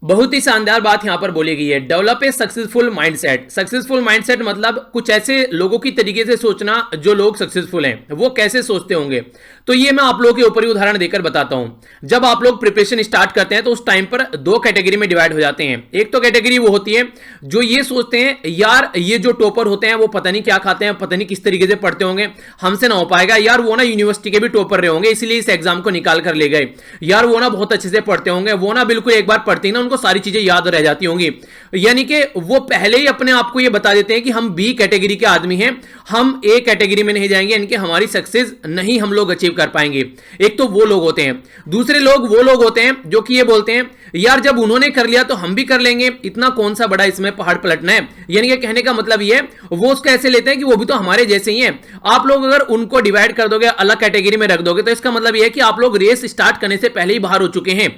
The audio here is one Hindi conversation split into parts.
बहुत ही शानदार बात यहां पर बोली गई है, develop a successful mindset. Successful mindset मतलब कुछ ऐसे लोगों की तरीके से सोचना जो लोग सक्सेसफुल हैं वो कैसे सोचते होंगे। तो ये मैं आप लोगों के ऊपर ही उदाहरण देकर बताता हूं। जब आप लोग प्रिपरेशन स्टार्ट करते हैं तो उस टाइम पर दो कैटेगरी में डिवाइड हो जाते हैं। एक तो कैटेगरी वो होती है जो ये सोचते हैं यार ये जो टॉपर होते हैं वो पता नहीं क्या खाते हैं, पता नहीं किस तरीके से पढ़ते होंगे, हमसे ना हो पाएगा यार, वो ना यूनिवर्सिटी के भी टॉपर रहे होंगे इसलिए इस एग्जाम को निकाल कर ले गए, यार वो ना बहुत अच्छे से पढ़ते होंगे, वो ना बिल्कुल एक बार पढ़ते ही ना उनको सारी चीजें याद रह जाती होंगी। यानी कि वो पहले ही अपने आप को ये बता देते हैं कि हम बी कैटेगरी के आदमी हैं, हम ए कैटेगरी में नहीं जाएंगे, यानी कि हमारी सक्सेस नहीं हम लोग अचीव कर पाएंगे। एक तो वो लोग होते हैं। दूसरे लोग वो लोग होते हैं जो कि ये बोलते हैं यार जब उन्होंने कर लिया तो हम भी कर लेंगे, इतना कौन सा बड़ा इसमें पहाड़ पलटना है। यानी कि कहने का मतलब ये वो उसको ऐसे लेते हैं कि वो भी तो हमारे जैसे ही हैं। आप लोग अगर उनको डिवाइड कर दोगे, अलग कैटेगरी में रख दोगे, तो इसका मतलब ये है कि आप लोग रेस स्टार्ट करने से पहले ही बाहर हो चुके हैं।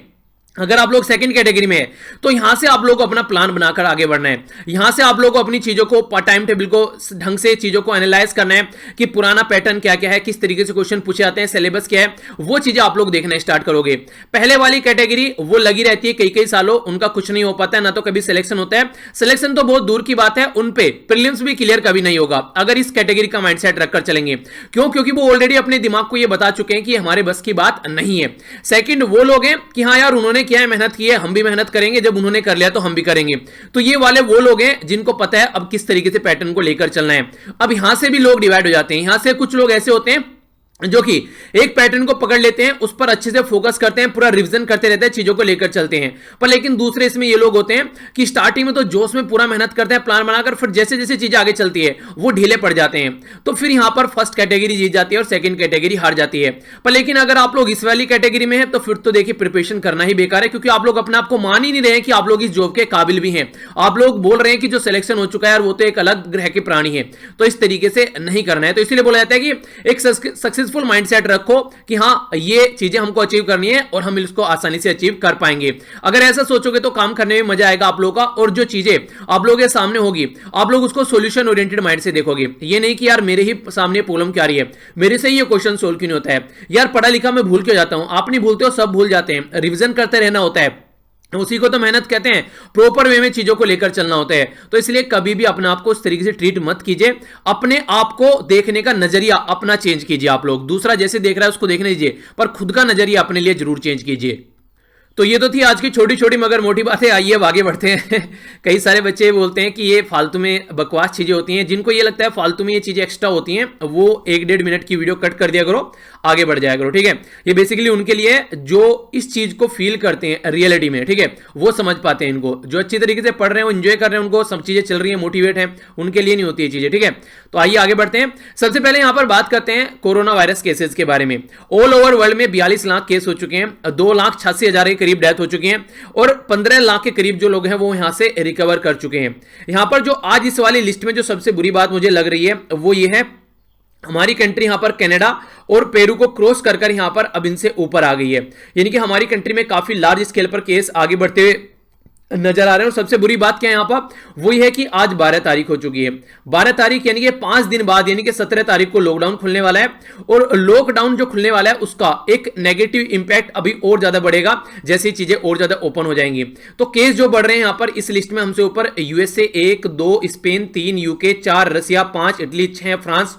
अगर आप लोग सेकंड कैटेगरी में है तो यहां से आप लोग को अपना प्लान बनाकर आगे बढ़ना है। यहां से आप लोग को अपनी चीजों को, टाइम टेबल को ढंग से चीजों को एनालाइज करना है कि पुराना पैटर्न क्या क्या है, किस तरीके से क्वेश्चन पूछे जाते हैं, सिलेबस क्या है, वो चीजें आप लोग देखना स्टार्ट करोगे। पहले वाली कैटेगरी वो लगी रहती है कई कई सालों, उनका कुछ नहीं हो पाता है, ना तो कभी सिलेक्शन होता है, सिलेक्शन तो बहुत दूर की बात है, उन पे प्रीलिम्स भी क्लियर कभी नहीं होगा अगर इस कैटेगरी का माइंडसेट रखकर चलेंगे। क्यों? क्योंकि वो ऑलरेडी अपने दिमाग को ये बता चुके हैं कि हमारे बस की बात नहीं है। सेकंड वो लोग हैं कि हाँ यार उन्होंने किया है, मेहनत की है, हम भी मेहनत करेंगे, जब उन्होंने कर लिया तो हम भी करेंगे। तो ये वाले वो लोग हैं जिनको पता है अब किस तरीके से पैटर्न को लेकर चलना है। अब यहां से भी लोग डिवाइड हो जाते हैं। यहां से कुछ लोग ऐसे होते हैं जो कि एक पैटर्न को पकड़ लेते हैं, उस पर अच्छे से फोकस करते हैं, पूरा रिवीजन करते रहते हैं, चीजों को लेकर चलते हैं। पर लेकिन दूसरे इसमें ये लोग होते हैं कि स्टार्टिंग में तो जोश में पूरा मेहनत करते हैं प्लान बनाकर, फिर जैसे जैसे चीजें आगे चलती है वो ढीले पड़ जाते हैं। तो फिर यहां पर फर्स्ट कैटेगरी जीत जाती है और सेकंड कैटेगरी हार जाती है। पर लेकिन अगर आप लोग इस वाली कैटेगरी में है तो फिर तो देखिए प्रिपरेशन करना ही बेकार है, क्योंकि आप लोग अपने आप को मान ही नहीं रहे हैं कि आप लोग इस जॉब के काबिल भी हैं। आप लोग बोल रहे हैं कि जो सिलेक्शन हो चुका है यार वो तो एक अलग ग्रह के प्राणी है। तो इस तरीके से नहीं करना है। तो इसलिए बोला जाता है कि एक सक्सेसफुल माइंडसेट रखो कि हाँ ये चीजें हमको अचीव करनी है और हम इसको आसानी से अचीव कर पाएंगे। अगर ऐसा सोचोगे तो काम करने में मजा आएगा आप लोगों का, और जो चीजें आप लोगों के सामने होगी आप लोग उसको सॉल्यूशन ओरिएंटेड माइंड से देखोगे। ये नहीं कि यार मेरे ही सामने प्रॉब्लम क्या रही है, मेरे से ही ये क्वेश्चन सोल्व क्यों नहीं होता है, यार पढ़ा लिखा मैं भूल क्यों जाता हूं। आप नहीं भूलते हो, सब भूल जाते हैं, रिविजन करते रहना होता है, उसी को तो मेहनत कहते हैं। प्रॉपर वे में चीजों को लेकर चलना होता है। तो इसलिए कभी भी अपने आप को इस तरीके से ट्रीट मत कीजिए, अपने आप को देखने का नजरिया अपना चेंज कीजिए। आप लोग दूसरा जैसे देख रहा है उसको देखने दीजिए, पर खुद का नजरिया अपने लिए जरूर चेंज कीजिए। तो ये तो थी आज की छोटी छोटी मगर मोटी बातें। आइए अब आगे बढ़ते हैं। कई सारे बच्चे बोलते हैं कि ये फालतू में बकवास चीजें होती हैं, जिनको ये लगता है फालतू में ये चीजें एक्स्ट्रा होती हैं वो 1-1.5 मिनट की वीडियो कट कर दिया करो, आगे बढ़ जाया करो, ठीक है। ये बेसिकली उनके लिए जो इस चीज को फील करते हैं रियलिटी में, ठीक है, वो समझ पाते हैं। इनको जो अच्छी तरीके से पढ़ रहे हैं वो एंजॉय कर रहे हैं, उनको सब चीजें चल रही है, मोटिवेट है, उनके लिए नहीं होती है चीजें, ठीक है। तो आइए आगे बढ़ते हैं। सबसे पहले यहां पर बात करते हैं कोरोना वायरस केसेस के बारे में। ऑल ओवर वर्ल्ड में 42 लाख केस हो चुके हैं, 2,86,000 के करीब डेथ हो चुकी है, और 15 लाख के करीब जो लोग हैं वो यहां से रिकवर कर चुके हैं। यहां पर जो आज इस वाली लिस्ट में जो सबसे बुरी बात मुझे लग रही है वो ये है, हमारी कंट्री यहां पर कनाडा और पेरू को क्रॉस कर यहां पर अब इनसे ऊपर आ गई है। यानी कि हमारी कंट्री में काफी लार्ज स्केल पर केस आगे बढ़ते हुए नजर आ रहे हैं। और सबसे बुरी बात क्या है यहां पर, वो ये है कि आज 12 तारीख हो चुकी है। 12 तारीख यानी कि 5 दिन बाद, यानी कि 17 तारीख को लॉकडाउन खुलने वाला है, और लॉकडाउन जो खुलने वाला है उसका एक नेगेटिव इंपैक्ट अभी और ज्यादा बढ़ेगा जैसे ही चीजें और ज्यादा ओपन हो जाएंगी। तो केस जो बढ़ रहे हैं यहां पर इस लिस्ट में हमसे ऊपर यूएसए 1, 2 स्पेन, 3 यूके, 4 रसिया, 5 इटली, 6 फ्रांस,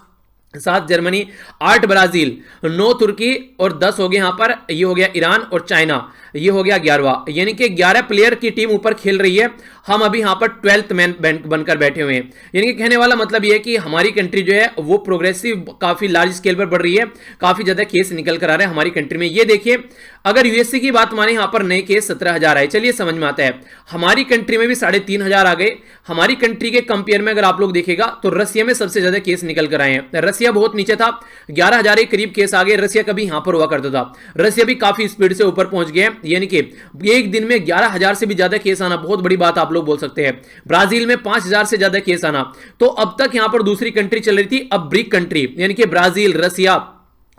7 जर्मनी, 8 ब्राजील, 9 तुर्की और 10 हो गए यहां पर, ये हो गया ईरान और चाइना, ये हो गया 11वां। यानी कि 11 प्लेयर की टीम ऊपर खेल रही है, हम अभी यहां पर 12th मैन बनकर बैठे हुए हैं। यानी कि कहने वाला मतलब ये है कि हमारी कंट्री जो है वो प्रोग्रेसिव काफी लार्ज स्केल पर बढ़ रही है, काफी ज्यादा केस निकल कर आ रहे हैं हमारी कंट्री में। ये देखिए, अगर यूएसए की बात माने यहां पर नए केस 17,000 आए, चलिए समझ में आता है। हमारी कंट्री में भी 3,500 आ गए। हमारी कंट्री के कंपेयर में अगर आप लोग देखेगा तो रसिया में सबसे ज्यादा केस निकल कर आए हैं। रसिया बहुत नीचे था, 11,000 के करीब केस आ गए। रसिया कभी यहां पर हुआ करता था, रसिया भी काफी स्पीड से ऊपर पहुंच गए। यानी कि एक दिन में 11,000 से भी ज्यादा केस आना बहुत बड़ी बात आप लोग बोल सकते हैं। ब्राजील में 5,000 से ज्यादा केस आना। तो अब तक यहां पर दूसरी कंट्री चल रही थी, अब ब्रिक कंट्री यानी कि ब्राजील, रसिया,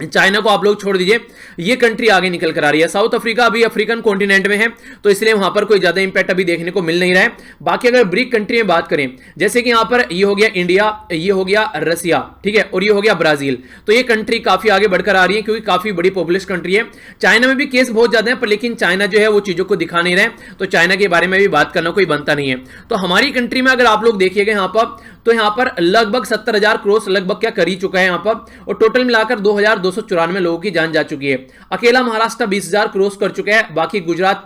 चाइना को आप लोग छोड़ दीजिए, ये कंट्री आगे निकल कर आ रही है। साउथ अफ्रीका अभी अफ्रीकन कॉन्टिनेंट में है, तो इसलिए वहां पर कोई ज्यादा इंपैक्ट अभी देखने को मिल नहीं रहा है। बाकी अगर ब्रिक कंट्री में बात करें, जैसे कि यहां पर ये हो गया इंडिया, ये हो गया रसिया, ठीक है, और ये हो गया ब्राजील, तो ये कंट्री काफी आगे बढ़कर आ रही है क्योंकि काफी बड़ी पॉपुलेशन कंट्री है। चाइना में भी केस बहुत ज्यादा है, पर लेकिन चाइना जो है वो चीजों को दिखा नहीं रहा है, तो चाइना के बारे में भी बात करना कोई बनता नहीं है। तो हमारी कंट्री में अगर आप लोग देखिएगा यहां पर, तो यहां पर लगभग 70,000 करोड़ लगभग क्या कर ही चुका है यहां पर, और टोटल मिलाकर 2,294 लोगों की जान जा चुकी है। अकेला महाराष्ट्र 20,000 करोड़ कर चुका है, बाकी गुजरात,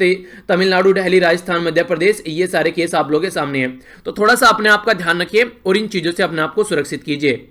तमिलनाडु, दिल्ली, राजस्थान, मध्य प्रदेश, ये सारे केस आप लोगों के सामने हैं। तो थोड़ा सा अपने आप का ध्यान रखिए और इन चीजों से अपने आप को सुरक्षित कीजिए।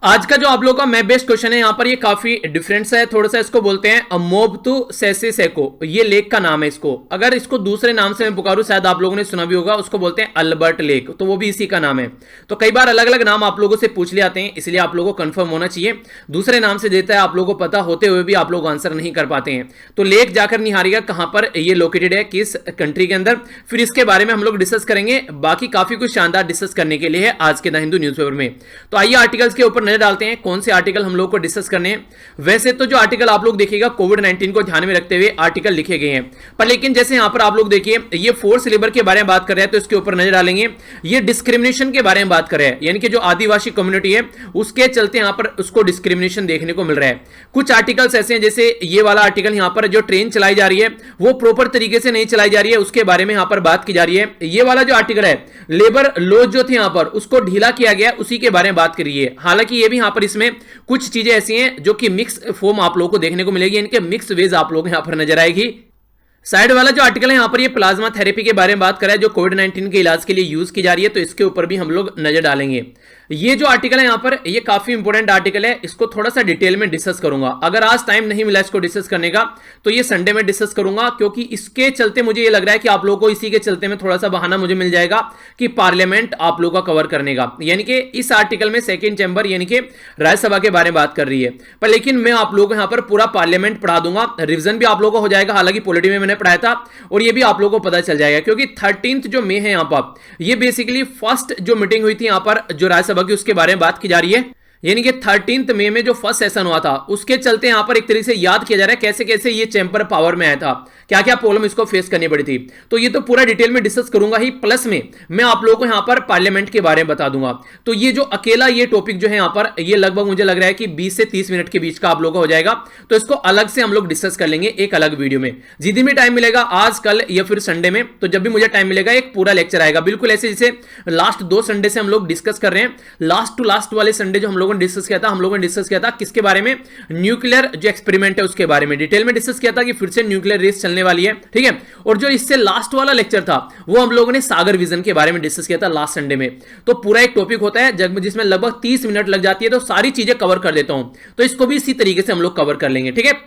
आज का जो आप लोगों का मैं बेस्ट क्वेश्चन है यहां पर, ये काफी डिफरेंस है थोड़ा सा, इसको बोलते हैं मोब्तु सेसे सेको, ये लेक का नाम है। इसको अगर इसको दूसरे नाम से मैं पुकारूं, शायद आप लोगों ने सुना भी होगा, उसको बोलते हैं अल्बर्ट लेक, तो वो भी इसी का नाम है। तो कई बार अलग अलग नाम आप लोगों से पूछ ले आते हैं, इसलिए आप लोगों को कंफर्म होना चाहिए। दूसरे नाम से देता है, आप लोगों को पता होते हुए भी आप लोग आंसर नहीं कर पाते हैं। तो लेक जाकर निहारिएगा कहां पर ये लोकेटेड है, किस कंट्री के अंदर, फिर इसके बारे में हम लोग डिस्कस करेंगे। बाकी काफी कुछ शानदार डिस्कस करने के लिए है आज के द हिंदू न्यूज़पेपर में। तो आइए आर्टिकल्स के ऊपर नजर डालते हैं, कौन से आर्टिकल हम लोग को डिस्कस करने हैं। वैसे तो जो आर्टिकल आप लोग देखिएगा कोविड-19 को ध्यान में रखते हुए आर्टिकल लिखे गए हैं, पर लेकिन जैसे यहां पर आप लोग देखिए ये फोर्स लेबर के बारे में बात कर रहे हैं, तो इसके ऊपर नजर डालेंगे। ये डिस्क्रिमिनेशन के बारे में बात कर रहे हैं, यानी कि जो आदिवासी कम्युनिटी है उसके चलते यहां पर उसको डिस्क्रिमिनेशन देखने को मिल रहा है। कुछ आर्टिकल्स ऐसे हैं, जैसे ये वाला आर्टिकल यहां पर जो ट्रेन चलाई जा रही है वो प्रॉपर तरीके से नहीं चलाई जा रही है, उसके बारे में यहां पर बात की जा रही है। ये वाला जो आर्टिकल है लेबर लॉज जो थे यहां पर उसको ढीला किया गया, उसी के बारे में बात करी है। हालांकि ये भी यहां पर इसमें कुछ चीजें ऐसी हैं जो कि मिक्स फॉर्म आप लोगों को देखने को मिलेगी, इनके मिक्स वेज आप लोग यहां पर नजर आएगी। साइड वाला जो आर्टिकल है यहां पर ये प्लाज्मा थेरेपी के बारे में बात कर रहा है, जो कोविड-19 के इलाज के लिए यूज की जा रही है, तो इसके ऊपर भी हम लोग नजर डालेंगे। ये जो आर्टिकल है यहां पर, ये काफी इंपॉर्टेंट आर्टिकल है, इसको थोड़ा सा डिटेल में डिस्कस करूंगा। अगर आज टाइम नहीं मिला इसको डिस्कस करने का, तो ये संडे में डिस्कस करूंगा, क्योंकि इसके चलते मुझे ये लग रहा है कि आप लोगों को इसी के चलते में थोड़ा सा बहाना मुझे मिल जाएगा कि पार्लियामेंट आप लोगों का कवर करने का, यानी कि इस आर्टिकल में सेकेंड चैंबर यानी कि राज्यसभा के बारे में बात कर रही है। पर लेकिन मैं आप लोगों को यहां पर पूरा पार्लियामेंट पढ़ा दूंगा, रिविजन भी आप लोगों को हो जाएगा। हालांकि पॉलिटी में मैंने पढ़ाया था और ये भी आप लोगों को पता चल जाएगा, क्योंकि 13 जो मई है यहां पर, ये बेसिकली फर्स्ट जो मीटिंग हुई थी यहां पर जो राज्यसभा की, उसके बारे में बात की जा रही है। यानी कि 13 मई में जो फर्स्ट सेशन हुआ था, उसके चलते यहां पर एक तरीके से याद किया जा रहा है कैसे कैसे ये चैंबर पावर में आया था, क्या क्या प्रॉब्लम इसको फेस करनी पड़ी थी। तो ये तो पूरा डिटेल में डिस्कस करूंगा ही, प्लस में मैं आप लोगों को यहां पर पार्लियामेंट के बारे में बता दूंगा। तो ये जो अकेला ये टॉपिक जो है यहां पर, ये लगभग मुझे लग रहा है कि 20 से 30 मिनट के बीच का आप लोगों को हो जाएगा, तो इसको अलग से हम लोग डिस्कस कर लेंगे एक अलग वीडियो में। जिस दिन भी टाइम मिलेगा, आज, कल या फिर संडे में, तो जब भी मुझे टाइम मिलेगा एक पूरा लेक्चर आएगा, बिल्कुल ऐसे जैसे लास्ट 2 संडे से हम लोग डिस्कस कर रहे हैं। लास्ट टू लास्ट वाले संडे जो हम लोगों ने डिस्कस किया था, हम लोगों ने डिस्कस किया था किसके बारे में, न्यूक्लियर जो एक्सपेरिमेंट है उसके बारे में डिटेल में डिस्कस किया था कि फिर से न्यूक्लियर रेस चलने वाली है, ठीक है। और जो इससे लास्ट वाला लेक्चर था वो हम लोगों ने सागर विजन के बारे में डिस्कस किया था लास्ट संडे में। तो पूरा एक टॉपिक होता है जिसमें लगभग 30 मिनट लग जाती है, तो सारी चीजें कवर कर देता हूं, तो इसको भी इसी तरीके से हम लोग कवर कर लेंगे, ठीक है।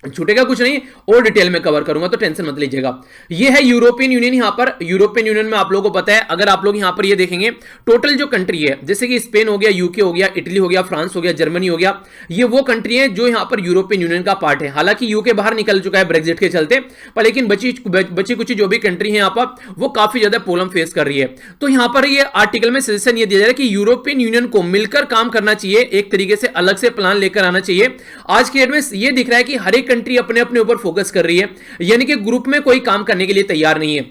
छूटेगा कुछ नहीं, और डिटेल में कवर करूंगा, तो टेंशन मत लीजिएगा। ये है यूरोपियन यूनियन। यहां पर यूरोपियन यूनियन में आप लोगों को पता है, अगर आप लोग यहां पर ये देखेंगे टोटल जो कंट्री है, जैसे कि स्पेन हो गया, यूके हो गया, इटली हो गया, फ्रांस हो गया, जर्मनी हो गया, ये वो कंट्री है जो यहां पर यूरोपियन यूनियन का पार्ट है। हालांकि यूके बाहर निकल चुका है ब्रेक्जिट के चलते, पर लेकिन बची कुछ जो भी कंट्री है यहां पर, वो काफी ज्यादा प्रॉब्लम फेस कर रही है। तो यहां पर ये आर्टिकल में सजेशन ये दिया जा रहा है कि यूरोपियन यूनियन को मिलकर काम करना चाहिए, एक तरीके से अलग से प्लान लेकर आना चाहिए। आज के डेट में ये दिख रहा है कि हर एक कंट्री अपने अपने ऊपर फोकस कर रही है, यानी कि ग्रुप में कोई काम करने के लिए तैयार नहीं है।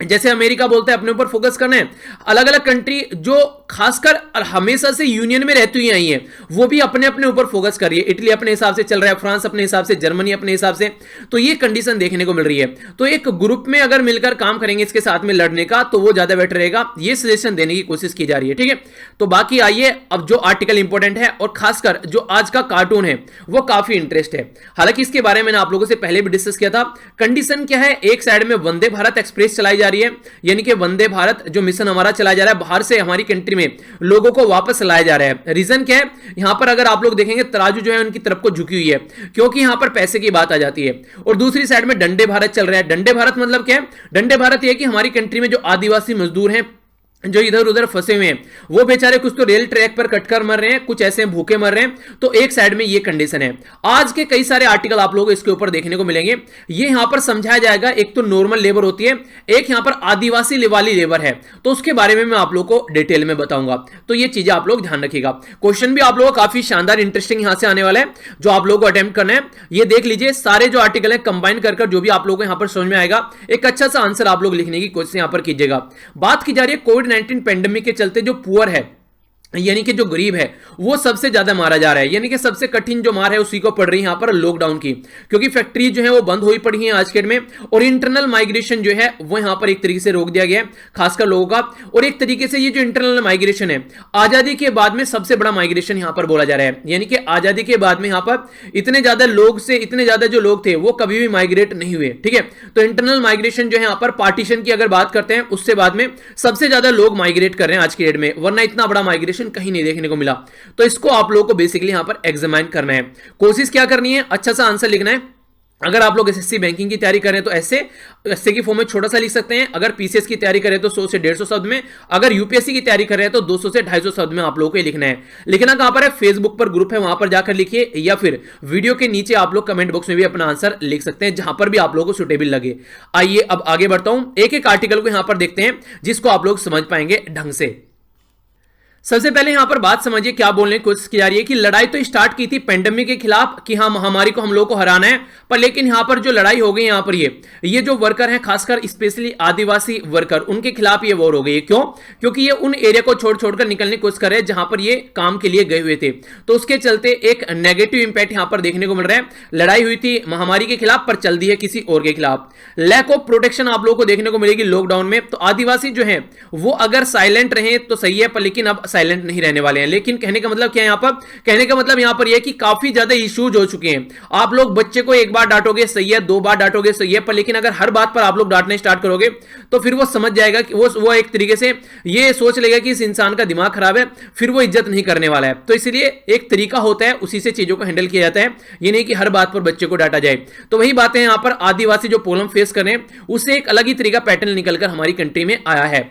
जैसे अमेरिका बोलता है अपने ऊपर फोकस करना है, अलग अलग कंट्री जो खासकर हमेशा से यूनियन में रहती हुई आई है, वो भी अपने अपने ऊपर फोकस कर रही है। इटली अपने हिसाब से चल रहा है, फ्रांस अपने हिसाब से, जर्मनी अपने हिसाब से, तो ये कंडीशन देखने को मिल रही है। तो एक ग्रुप में अगर मिलकर काम करेंगे इसके साथ में लड़ने का, तो वो ज्यादा बेटर रहेगा, ये सजेशन देने की कोशिश की जा रही है, ठीक है। तो बाकी आइए अब जो आर्टिकल इंपॉर्टेंट है, और खासकर जो आज का कार्टून है वो काफी इंटरेस्ट है। हालांकि इसके बारे में मैंने आप लोगों से पहले भी डिस्कस किया था। कंडीशन क्या है, एक साइड में वंदे भारत एक्सप्रेस चलाई जा रही है, यानी कि वंदे भारत जो मिशन हमारा चलाया जा रहा है, बाहर से हमारी कंट्री में लोगों को वापस लाया जा रहा है। रीजन क्या है, यहां पर अगर आप लोग देखेंगे तराजू जो है उनकी तरफ को झुकी हुई है, क्योंकि यहां पर पैसे की बात आ जाती है। और दूसरी साइड में डंडे भारत चल रहा है। डंडे भारत मतलब क्या है, डंडे भारत यह कि हमारी कंट्री में जो आदिवासी मजदूर हैं जो इधर उधर फंसे हुए हैं वो बेचारे कुछ तो रेल ट्रैक पर कटकर मर रहे हैं, कुछ ऐसे भूखे मर रहे हैं। तो एक साइड में ये कंडीशन है। आज के कई सारे आर्टिकल आप लोगों को इसके ऊपर देखने को मिलेंगे। ये यहां पर समझाया जाएगा, एक तो नॉर्मल लेबर होती है, एक यहां पर आदिवासी वाली लेबर है, तो उसके बारे में मैं आप लोगों को डिटेल में बताऊंगा। तो ये चीजें आप लोग ध्यान रखिएगा। क्वेश्चन भी आप लोगों को काफी शानदार इंटरेस्टिंग यहां से आने वाला है, जो आप लोगों को अटेम्प्ट करना है। ये देख लीजिए, सारे जो आर्टिकल है कंबाइन कर जो भी आप लोगों को यहां पर समझ में आएगा, एक अच्छा सा आंसर आप लोग लिखने की कोशिश यहां पर कीजिएगा। बात की जा रही है कोविड-19 पेंडेमिक के चलते जो पुअर है, यानी कि जो गरीब है, वो सबसे ज्यादा मारा जा रहा है। यानी कि सबसे कठिन जो मार है उसी को पड़ रही है यहां पर लॉकडाउन की, क्योंकि फैक्ट्री जो है वो बंद हुई पड़ी है आज के डेट में, और इंटरनल माइग्रेशन जो है वो यहां पर एक तरीके से रोक दिया गया है, खासकर लोगों का। और एक तरीके से ये जो इंटरनल माइग्रेशन है, आजादी के बाद में सबसे बड़ा माइग्रेशन यहां पर बोला जा रहा है। यानी कि आजादी के बाद में यहां पर इतने ज्यादा लोग से, इतने ज्यादा जो लोग थे वो कभी भी माइग्रेट नहीं हुए, ठीक है। तो इंटरनल माइग्रेशन जो है यहां पर पार्टीशन की अगर बात करते हैं, उससे बाद में सबसे ज्यादा लोग माइग्रेट कर रहे हैं आज के डेट में, वरना इतना बड़ा माइग्रेशन कहीं नहीं देखने को मिला। तो इसको आप लोगों को बेसिकली यहां पर एग्जामिन करना है। कोशिश क्या करनी है, अच्छा सा आंसर लिखना है। अगर आप लोग एसएससी बैंकिंग की तैयारी करें तो ऐसे की फॉर्म में छोटा सा लिख सकते हैं। अगर पीसीएस की तैयारी करें तो 100 से 150 शब्द में। अगर यूपीएससी की तैयारी कर रहे हैं तो 200 से 250 शब्द में आप लोगों को लिखना है। लिखना कहां पर है, फेसबुक पर ग्रुप है, वहां पर जाकर लिखिए, या फिर वीडियो के नीचे आप लोग कमेंट बॉक्स में भी अपना आंसर लिख सकते हैं, जहां पर भी आप लोगों को सुटेबल लगे। आइए अब आगे बढ़ता हूं, एक एक आर्टिकल को यहां पर देखते हैं, जिसको आप लोग समझ पाएंगे ढंग से। सबसे पहले यहां पर बात समझिए, क्या बोलने की कोशिश की जा रही है कि लड़ाई तो स्टार्ट की थी पेंडेमिक के खिलाफ कि हाँ महामारी को हम लोगों को हराना है, पर लेकिन यहां पर जो लड़ाई हो गई यहां पर ये जो वर्कर हैं, खासकर स्पेशली आदिवासी वर्कर, उनके खिलाफ ये वॉर हो गई है। क्यों? क्योंकि ये उन एरिया को छोड़ छोड़कर निकलने की कोशिश कर रहे हैं जहां पर ये काम के लिए गए हुए थे। तो उसके चलते एक नेगेटिव इंपैक्ट यहां पर देखने को मिल रहा है। लड़ाई हुई थी महामारी के खिलाफ, पर चल दी है किसी और के खिलाफ। लैक ऑफ प्रोटेक्शन आप लोगों को देखने को मिलेगी लॉकडाउन में। तो आदिवासी जो है वो अगर साइलेंट रहे तो सही है, पर लेकिन अब साइलेंट नहीं रहने वाले हैं। लेकिन कहने का मतलब क्या है यहां पर, कहने का मतलब यहां पर यह कि काफी ज्यादा इश्यूज हो चुके हैं। आप लोग बच्चे को एक बार डांटोगे सही है, 2 बार डांटोगे सही है, पर लेकिन अगर हर बात पर आप लोग डांटने स्टार्ट करोगे तो फिर वो समझ जाएगा कि वो एक तरीके से ये सोच लेगा कि इस इंसान का दिमाग खराब है, फिर वो इज्जत नहीं करने वाला है। तो इसलिए एक तरीका होता है, उसी से चीजों को हैंडल किया जाता है। ये नहीं कि हर बात पर बच्चे को डांटा जाए। तो वही बातें यहां पर आदिवासी जो प्रॉब्लम फेस कर रहे हैं, उससे एक अलग ही तरीका पैटर्न निकलकर हमारी कंट्री में आया है।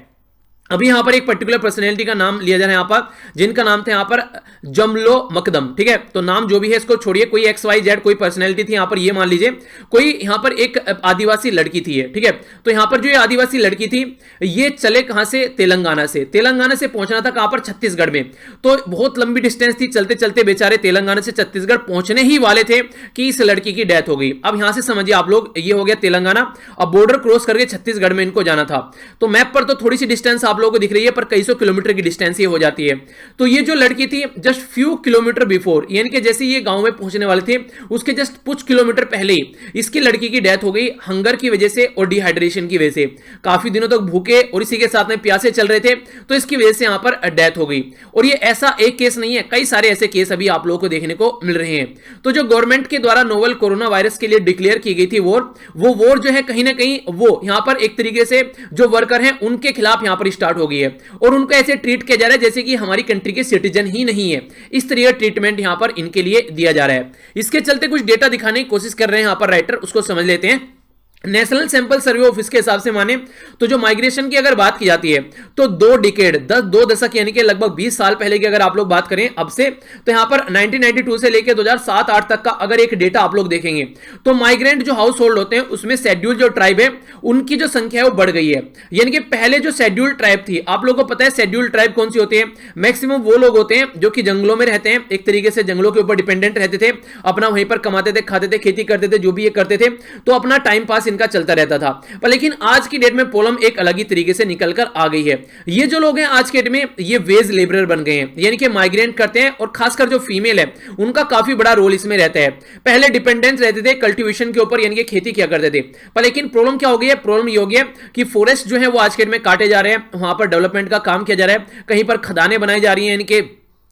अभी यहां पर एक पर्टिकुलर पर्सनैलिटी का नाम लिया जा रहा है यहां पर, जिनका नाम था यहां पर जमलो मकदम, ठीक है। तो नाम जो भी है इसको छोड़िए, कोई XYZ कोई पर्सनैलिटी थी यहां पर, ये मान लीजिए कोई यहां पर एक आदिवासी लड़की थी, ठीक है। तो यहां पर जो ये आदिवासी लड़की थी, ये चले कहां से, तेलंगाना से। तेलंगाना से पहुंचना था कहां पर, छत्तीसगढ़ में। तो बहुत लंबी डिस्टेंस थी, चलते चलते बेचारे तेलंगाना से छत्तीसगढ़ पहुंचने ही वाले थे कि इस लड़की की डेथ हो गई। अब यहां से समझिए आप लोग, ये हो गया तेलंगाना, अब बॉर्डर क्रॉस करके छत्तीसगढ़ में इनको जाना था। तो मैप पर तो थोड़ी सी डिस्टेंस आप लोगों को दिख रही है, पर कई सौ किलोमीटर की डिस्टेंस ये हो जाती है। तो ये जो लड़की थी जस्ट फ्यू किलोमीटर बिफोर, यानी कि जैसे ये गांव में पहुंचने वाले थे उसके जस्ट कुछ किलोमीटर पहले ही इसकी लड़की की डेथ हो गई, हंगर की वजह से और डिहाइड्रेशन की वजह से। काफी दिनों तक भूखे और इसी के साथ में प्यासे चल रहे थे, तो इसकी वजह से यहां पर डेथ हो गई। और ये ऐसा एक केस नहीं है, कई सारे ऐसे केस अभी आप लोगों को देखने को मिल रहे हैं। तो जो गवर्नमेंट के द्वारा नोवल कोरोना वायरस के लिए डिक्लेयर की गई थी वॉर, वो वॉर जो है कहीं ना कहीं वो यहां पर एक तरीके से जो वर्कर हैं उनके खिलाफ यहां पर स्टार्ट हो गई है, और उनको ऐसे ट्रीट किया जा रहा है जैसे कि हमारी कंट्री के सिटीजन ही नहीं है। इस तरह का ट्रीटमेंट यहां पर इनके लिए दिया जा रहा है। इसके चलते कुछ डेटा दिखाने की कोशिश कर रहे हैं यहां पर राइटर, उसको समझ लेते हैं। नेशनल सैंपल सर्वे ऑफिस के हिसाब से माने तो जो माइग्रेशन की अगर बात की जाती है तो 2 डिकेड 2 दशक यानी कि लगभग 20 साल पहले की अगर आप लोग बात करें अब से, तो यहां पर 1992 से लेकर 2007-8 तक का अगर एक डेटा आप लोग देखेंगे तो माइग्रेंट जो हाउस होल्ड होते हैं उसमें शेड्यूल जो ट्राइब है उनकी जो संख्या है वो बढ़ गई है। यानी कि पहले जो शेड्यूल ट्राइब थी, आप लोगों को पता है शेड्यूल ट्राइब कौन सी होती है, मैक्सिमम वो लोग होते हैं जो कि जंगलों में रहते हैं, एक तरीके से जंगलों के ऊपर डिपेंडेंट रहते थे, अपना वहीं पर कमाते थे, खाते थे, खेती करते थे, जो भी ये करते थे, तो अपना टाइम पास इनका चलता रहता था। पर लेकिन आज की डेट में प्रॉब्लम एक अलग ही तरीके से निकलकर आ गई है। ये जो लोग हैं आज के डेट में ये वेज लेबरर बन गए हैं, यानी कि माइग्रेंट करते हैं, और खासकर जो फीमेल है उनका काफी बड़ा रोल इसमें रहता है। पहले डिपेंडेंस रहते थे कल्टीवेशन के ऊपर, यानी कि खेती किया करते थे, पर लेकिन प्रॉब्लम क्या हो गई है, प्रॉब्लम ये हो गया कि फॉरेस्ट जो है वो आज के डेट में काटे जा रहे हैं, वहां पर डेवलपमेंट का काम किया जा रहा है, कहीं पर खदानें बनाई जा रही हैं, यानी कि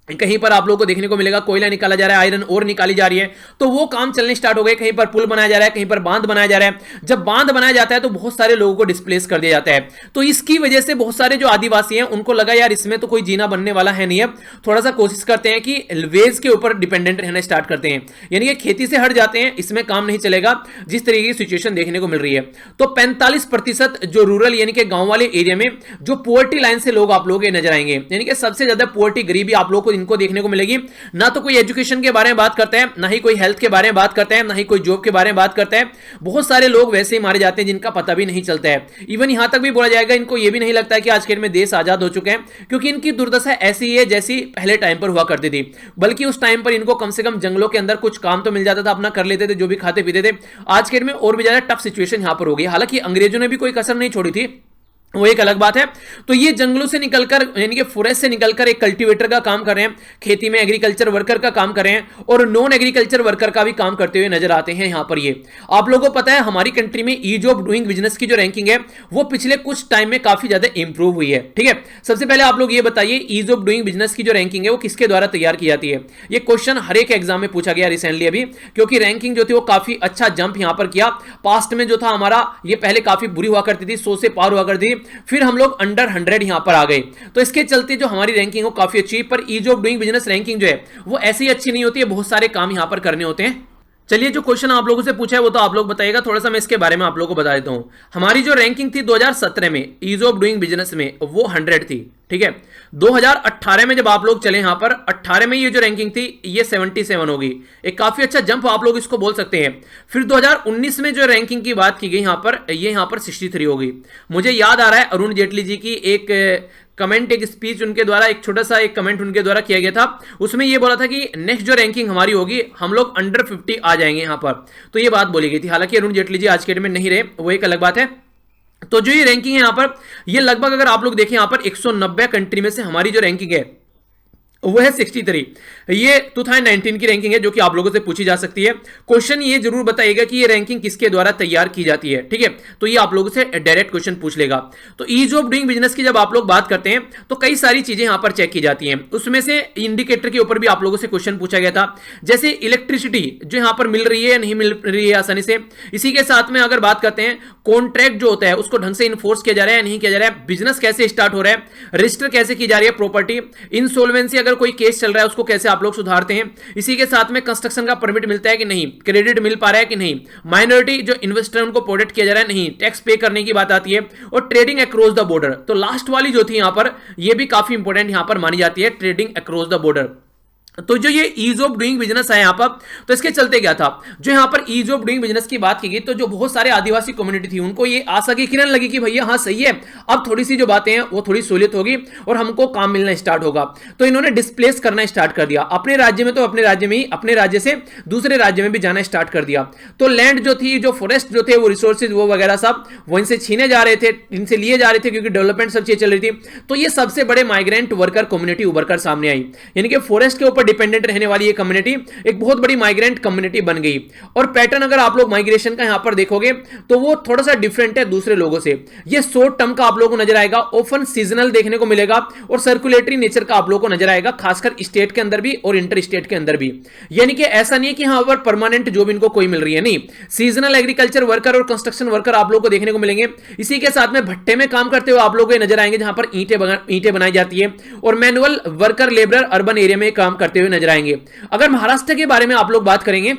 कहीं पर आप लोगों को देखने को मिलेगा कोयला निकाला जा रहा है, आयरन ओर निकाली जा रही है, तो वो काम चलने स्टार्ट हो गए। कहीं पर पुल बनाया जा रहा है, कहीं पर बांध बनाया जा रहा है। जब बांध बनाया जाता है तो बहुत सारे लोगों को डिस्प्लेस कर दिया जाता है। तो इसकी वजह से बहुत सारे जो आदिवासी हैं उनको लगा यार इसमें तो कोई जीना बनने वाला है नहीं, अब थोड़ा सा कोशिश करते हैं कि वेज के ऊपर डिपेंडेंट रहना स्टार्ट करते हैं, यानी कि खेती से हट जाते हैं, इसमें काम नहीं चलेगा जिस तरीके की सिचुएशन देखने को मिल रही है। तो 45% जो रूरल यानी कि गांव वाले एरिया में जो पोवर्टी लाइन से लोग आप लोगों के नजर आएंगे, यानी कि सबसे ज्यादा पोवर्टी गरीबी आप लोगों को इनको देखने को मिलेगी। ना तो कोई एजुकेशन के बारे में बात करता है, ना ही कोई हेल्थ के बारे में बात करता है, ना ही कोई जॉब के बारे में बात करता है। बहुत सारे लोग वैसे ही मारे जाते हैं जिनका पता भी नहीं चलता है। इवन यहां तक भी बोला जाएगा इनको ये भी नहीं लगता है कि आज के दिन में देश आजाद हो चुके हैं, क्योंकि इनकी दुर्दशा ऐसी है जैसी पहले टाइम पर हुआ करती थी। बल्कि उस टाइम पर इनको कम से कम जंगलों के अंदर कुछ काम तो मिल जाता था, अपना कर लेते थे जो भी खाते पीते थे। आज के दिन में और भी ज्यादा टफ सिचुएशन यहां पर हो गई। हालांकि अंग्रेजों ने भी कोई कसर नहीं छोड़ी थी, वो एक अलग बात है। तो ये जंगलों से निकलकर यानी कि फॉरेस्ट से निकलकर एक कल्टीवेटर का काम कर रहे हैं, खेती में एग्रीकल्चर वर्कर का काम कर रहे हैं, और नॉन एग्रीकल्चर वर्कर का भी काम करते हुए नजर आते हैं यहां पर। ये आप लोगों को पता है हमारी कंट्री में ईज ऑफ डूइंग बिजनेस की जो रैंकिंग है वो पिछले कुछ टाइम में काफी ज्यादा इंप्रूव हुई है। ठीक है, सबसे पहले आप लोग ये बताइए ईज ऑफ डूइंग बिजनेस की जो रैंकिंग है वो किसके द्वारा तैयार की जाती है? ये क्वेश्चन हर एक एग्जाम में पूछा गया रिसेंटली अभी, क्योंकि रैंकिंग जो थी वो काफी अच्छा जंप यहां पर किया। पास्ट में जो था हमारा ये पहले काफी बुरी हुआ करती थी, 100 से पार हुआ करती थी, फिर हम लोग अंडर 100 यहां पर आ गए। तो इसके चलते जो हमारी रैंकिंग हो काफी अच्छी, पर ease of doing business ranking जो है वो ऐसी ही अच्छी नहीं होती है, बहुत सारे काम यहां पर करने होते हैं। चलिए जो क्वेश्चन आप लोगों से पूछा है वो तो आप लोग बताइएगा, थोड़ा सा मैं इसके बारे में आप लोगों को बता देता हूं। हमारी जो रैंकिंग थी 2017 में ईज ऑफ डूइंग बिजनेस में वो 100 थी। ठीक है, 2018 में जब आप लोग चले यहां पर 18 में ये जो रैंकिंग थी ये 77 होगी, एक काफी अच्छा जंप आप लोग इसको बोल सकते हैं। फिर 2019 में जो रैंकिंग की बात की गई यहां पर, ये यहां पर 63 होगी। मुझे याद आ रहा है अरुण जेटली जी की एक कमेंट, एक स्पीच उनके द्वारा, एक छोटा सा एक कमेंट उनके द्वारा किया गया था, उसमें ये बोला था कि नेक्स्ट जो रैंकिंग हमारी होगी हम लोग अंडर 50 आ जाएंगे यहां पर, तो ये बात बोली गई थी। हालांकि अरुण जेटली जी आज के डेट में नहीं रहे, वो एक अलग बात है। तो जो ये रैंकिंग है यहां पर, ये लगभग अगर आप लोग देखें यहां पर 190 कंट्री में से हमारी जो रैंकिंग है वो है 63। ये 2019 की रैंकिंग है जो कि आप लोगों से पूछी जा सकती है। क्वेश्चन ये जरूर बताइएगा कि ये रैंकिंग किसके द्वारा तैयार की जाती है। ठीक है, तो ये आप लोगों से डायरेक्ट क्वेश्चन पूछ लेगा। तो ईज ऑफ डूइंग बिजनेस की जब आप लोग बात करते हैं तो कई सारी चीजें यहां पर चेक की जाती हैं, उसमें से इंडिकेटर के ऊपर भी आप लोगों से क्वेश्चन पूछा गया था, जैसे इलेक्ट्रिसिटी जो यहां पर मिल रही है या नहीं मिल रही है आसानी से। इसी के साथ में अगर बात करते हैं कॉन्ट्रैक्ट जो होता है उसको ढंग से इन्फोर्स किया जा रहा है या नहीं किया जा रहा है, बिजनेस कैसे स्टार्ट हो रहा है, रजिस्टर कैसे की जा रही है प्रॉपर्टी, इंसॉल्वेंसी अगर कोई केस चल रहा है उसको कैसे आप लोग सुधारते हैं। इसी के साथ में कंस्ट्रक्शन का परमिट मिलता है कि नहीं, क्रेडिट मिल पा रहा है कि नहीं, माइनॉरिटी जो इन्वेस्टर उनको प्रोटेक्ट किया जा रहा है नहीं, टैक्स पे करने की बात आती है, और ट्रेडिंग अक्रॉस द बॉर्डर। तो लास्ट वाली जो थी यहां पर ये भी काफी इंपॉर्टेंट यहां पर मानी जाती है, ट्रेडिंग अक्रॉस द बॉर्डर। तो जो ये ईज ऑफ डूइंग बिजनेस है यहां पर, तो इसके चलते क्या था, जो यहां पर ईज ऑफ डूइंग बिजनेस की बात की गई तो जो बहुत सारे आदिवासी कम्युनिटी थी उनको ये आशा की किरण लगी कि भैया हाँ सही है, अब थोड़ी सी जो बातें हैं वो थोड़ी सहूलियत होगी और हमको काम मिलना स्टार्ट होगा। तो इन्होंने डिस्प्लेस करना स्टार्ट कर दिया अपने राज्य में, तो अपने राज्य में ही, अपने राज्य से दूसरे राज्य में भी जाना स्टार्ट कर दिया। तो लैंड जो थी, जो फॉरेस्ट जो थे, वो रिसोर्सेज वो वगैरह सब वो इनसे छीने जा रहे थे, इनसे लिए जा रहे थे, क्योंकि डेवलपमेंट सब चीजें चल रही थी। तो ये सबसे बड़े माइग्रेंट वर्कर कम्युनिटी उभर कर सामने आई, यानी कि फॉरेस्ट के ऊपर डिपेंडेंट रहने वाली ये कम्युनिटी एक बहुत बड़ी माइग्रेंट कम्युनिटी बन गई। और पैटर्न अगर आप लोग माइग्रेशन का यहां पर देखोगे तो वो थोड़ा सा डिफरेंट है दूसरे लोगों से। ये शॉर्ट टर्म का आप लोगों को नजर आएगा, ऑफन सीजनल देखने को मिलेगा, और सर्कुलेटरी नेचर का आप लोगों को नजर आएगा, खासकर स्टेट के अंदर भी और इंटर स्टेट के अंदर भी। यानी कि ऐसा नहीं है कि यहां पर परमानेंट जॉब इनको कोई मिल रही है, नहीं, सीजनल एग्रीकल्चर वर्कर और कंस्ट्रक्शन वर्कर आप लोगों को देखने को मिलेंगे। इसी के साथ में भट्टे में काम करते हुए आप लोगों को नजर आएंगे, जहां पर ईंटें बनाई जाती है, और manual worker labour urban area में काम करते हुए नजर आएंगे। अगर महाराष्ट्र के बारे में आप लोग बात करेंगे,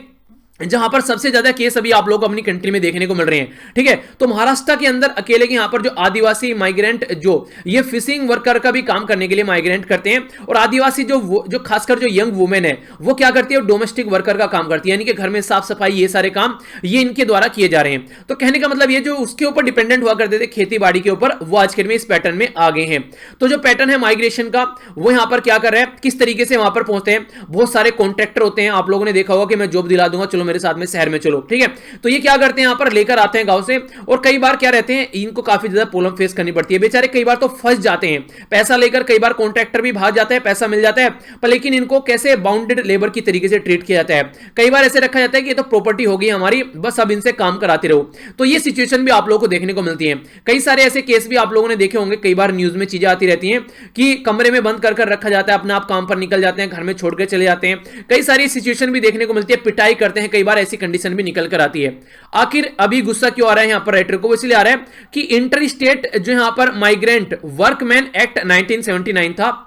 जहां पर सबसे ज्यादा केस अभी आप लोग अपनी कंट्री में देखने को मिल रहे हैं, ठीक है, तो महाराष्ट्र के अंदर अकेले के यहां पर जो आदिवासी माइग्रेंट जो ये फिशिंग वर्कर का भी काम करने के लिए माइग्रेंट करते हैं, और आदिवासी जो खासकर जो यंग वुमेन है वो क्या करती है, डोमेस्टिक वर्कर का काम करती है, यानी कि घर में साफ सफाई, ये सारे काम ये इनके द्वारा किए जा रहे हैं। तो कहने का मतलब ये जो उसके ऊपर डिपेंडेंट हुआ करते थे खेती बाड़ी के ऊपर, वो आज के में इस पैटर्न में आ गए हैं। तो जो पैटर्न है माइग्रेशन का, वो यहां पर क्या कर रहे हैं, किस तरीके से वहां पर पहुंचते हैं। बहुत सारे कॉन्ट्रैक्टर होते हैं, आप लोगों ने देखा होगा कि मैं जॉब दिला दूंगा, चलो मेरे साथ में शहर में चलो, ठीक है। तो ये क्या करते हैं, यहां पर लेकर आते हैं गांव से, और कई बार क्या रहते हैं, इनको काफी ज्यादा प्रॉब्लम फेस करनी पड़ती है, बेचारे कई बार तो फंस जाते हैं। पैसा लेकर कई बार कॉन्ट्रैक्टर भी भाग जाता है, पैसा मिल जाता है, पर लेकिन इनको कैसे बाउंडेड लेबर की तरीके से ट्रीट किया जाता है। कई बार ऐसे रखा जाता है कि ये तो प्रॉपर्टी होगी हमारी, बस अब इनसे काम कराते रहो। तो ये सिचुएशन भी आप लोगों को देखने को मिलती है। कई सारे ऐसे केस भी आप लोगों ने देखे होंगे, कई बार न्यूज में चीजें आती रहती हैं कि कमरे में बंद कर रखा जाता है, अपने आप काम पर निकल जाते हैं, घर में छोड़कर चले जाते हैं। कई सारी सिचुएशन भी देखने को मिलती है, पिटाई करते हैं, कई बार ऐसी कंडीशन भी निकल कर आती है। आखिर अभी गुस्सा क्यों आ रहा है यहां पर राइटर को, इसलिए आ रहा है कि इंटर स्टेट जो यहां पर माइग्रेंट वर्कमैन एक्ट 1979 था,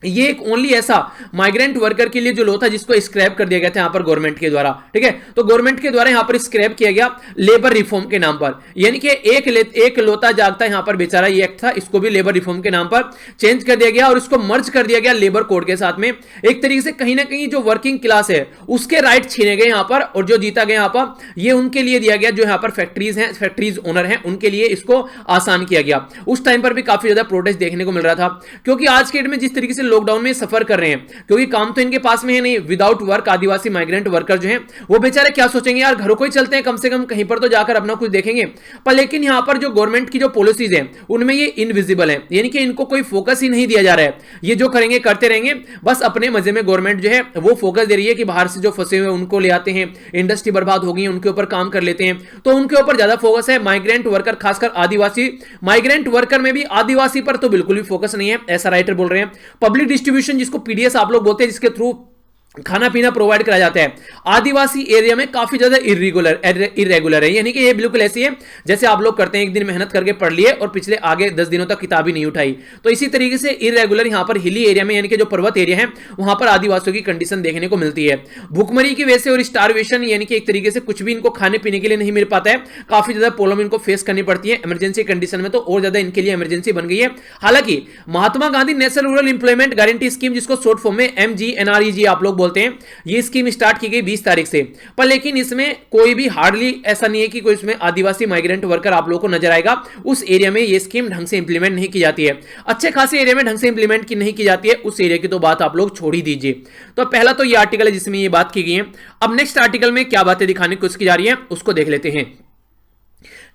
ये एक ओनली ऐसा माइग्रेंट वर्कर के लिए जो लॉ था जिसको स्क्रैप कर दिया गया था यहां पर गवर्नमेंट के द्वारा, ठीक है। तो गवर्नमेंट के द्वारा यहां पर स्क्रैप किया गया लेबर रिफॉर्म के नाम पर, यानी कि एक लोता जागता यहां पर बेचारा ये एक्ट था, इसको भी लेबर रिफॉर्म के नाम पर चेंज कर दिया गया और इसको मर्ज कर दिया गया लेबर कोड के साथ में। एक तरीके से कहीं ना कहीं जो वर्किंग क्लास है उसके राइट छीने गए यहां पर, और जो जीता गया यहां पर ये उनके लिए दिया गया, जो यहां पर फैक्ट्रीज हैं, फैक्ट्रीज ओनर हैं, उनके लिए इसको आसान किया गया। उस टाइम पर भी काफी ज्यादा प्रोटेस्ट देखने को मिल रहा था, क्योंकि आज के डेट में जिस तरीके से लॉकडाउन में सफर कर रहे हैं, क्योंकि काम तो इनके पास में है नहीं, विदाउट वर्क आदिवासी माइग्रेंट वर्कर जो हैं वो बेचारे क्या सोचेंगे, यार घरों को ही चलते हैं, कम से कम कहीं पर तो जाकर अपना कुछ देखेंगे। पर लेकिन यहां पर जो गवर्नमेंट की जो पॉलिसीज हैं उनमें ये इनविजिबल है, यानी कि इनको कोई फोकस ही नहीं दिया जा रहा है। ये जो करेंगे करते रहेंगे, बस अपने मजे में गवर्नमेंट जो है वो फोकस दे रही है कि बाहर से जो फंसे हुए उनको ले आते हैं, इंडस्ट्री बर्बाद हो गई उनके ऊपर काम कर लेते हैं, तो उनके ऊपर ज्यादा फोकस है। माइग्रेंट वर्कर, खासकर आदिवासी माइग्रेंट वर्कर में भी आदिवासी पर तो बिल्कुल भी फोकस नहीं है, ऐसा राइटर बोल रहे हैं। पब्लिक डिस्ट्रीब्यूशन जिसको पीडीएस आप लोग बोलते हैं, जिसके थ्रू खाना पीना प्रोवाइड कराया जाता है, आदिवासी एरिया में काफी ज्यादा इरेगुलर है, यानी कि ये बिल्कुल ऐसी है जैसे आप लोग करते हैं, एक दिन मेहनत करके पढ़ लिए और पिछले आगे 10 दिनों तक किताब ही नहीं उठाई। तो इसी तरीके से इरेगुलर यहां पर हिली एरिया में, यानी कि जो पर्वत एरिया है वहां पर आदिवासियों की कंडीशन देखने को मिलती है। भूखमरी की वजह से और स्टारवेशन, यानी कि एक तरीके से कुछ भी इनको खाने पीने के लिए नहीं मिल पाता है, काफी ज्यादा प्रॉब्लम इनको फेस करनी पड़ती है। इमरजेंसी कंडीशन में तो और ज्यादा इनके लिए इमरजेंसी बन गई है। हालांकि Mahatma Gandhi national rural employment guarantee scheme, जिसको शॉर्ट फॉर्म में MGNREG आप लोग बोलते हैं, ये स्कीम स्टार्ट की गई 20 तारीख से, पर लेकिन इसमें कोई भी हार्डली ऐसा नहीं है कि कोई इसमें आदिवासी माइग्रेंट वर्कर आप लोगों को नजर आएगा। उस एरिया में ये स्कीम ढंग से इंप्लीमेंट नहीं की जाती है, अच्छे खासे एरिया में ढंग से इंप्लीमेंट की नहीं की जाती है, उस एरिया की तो बात आप लोग छोड़ ही दीजिए। तो पहला तो ये आर्टिकल है जिसमें ये बात की गई है। अब नेक्स्ट आर्टिकल में क्या बातें दिखाने की कोशिश की जा रही है उसको देख लेते हैं।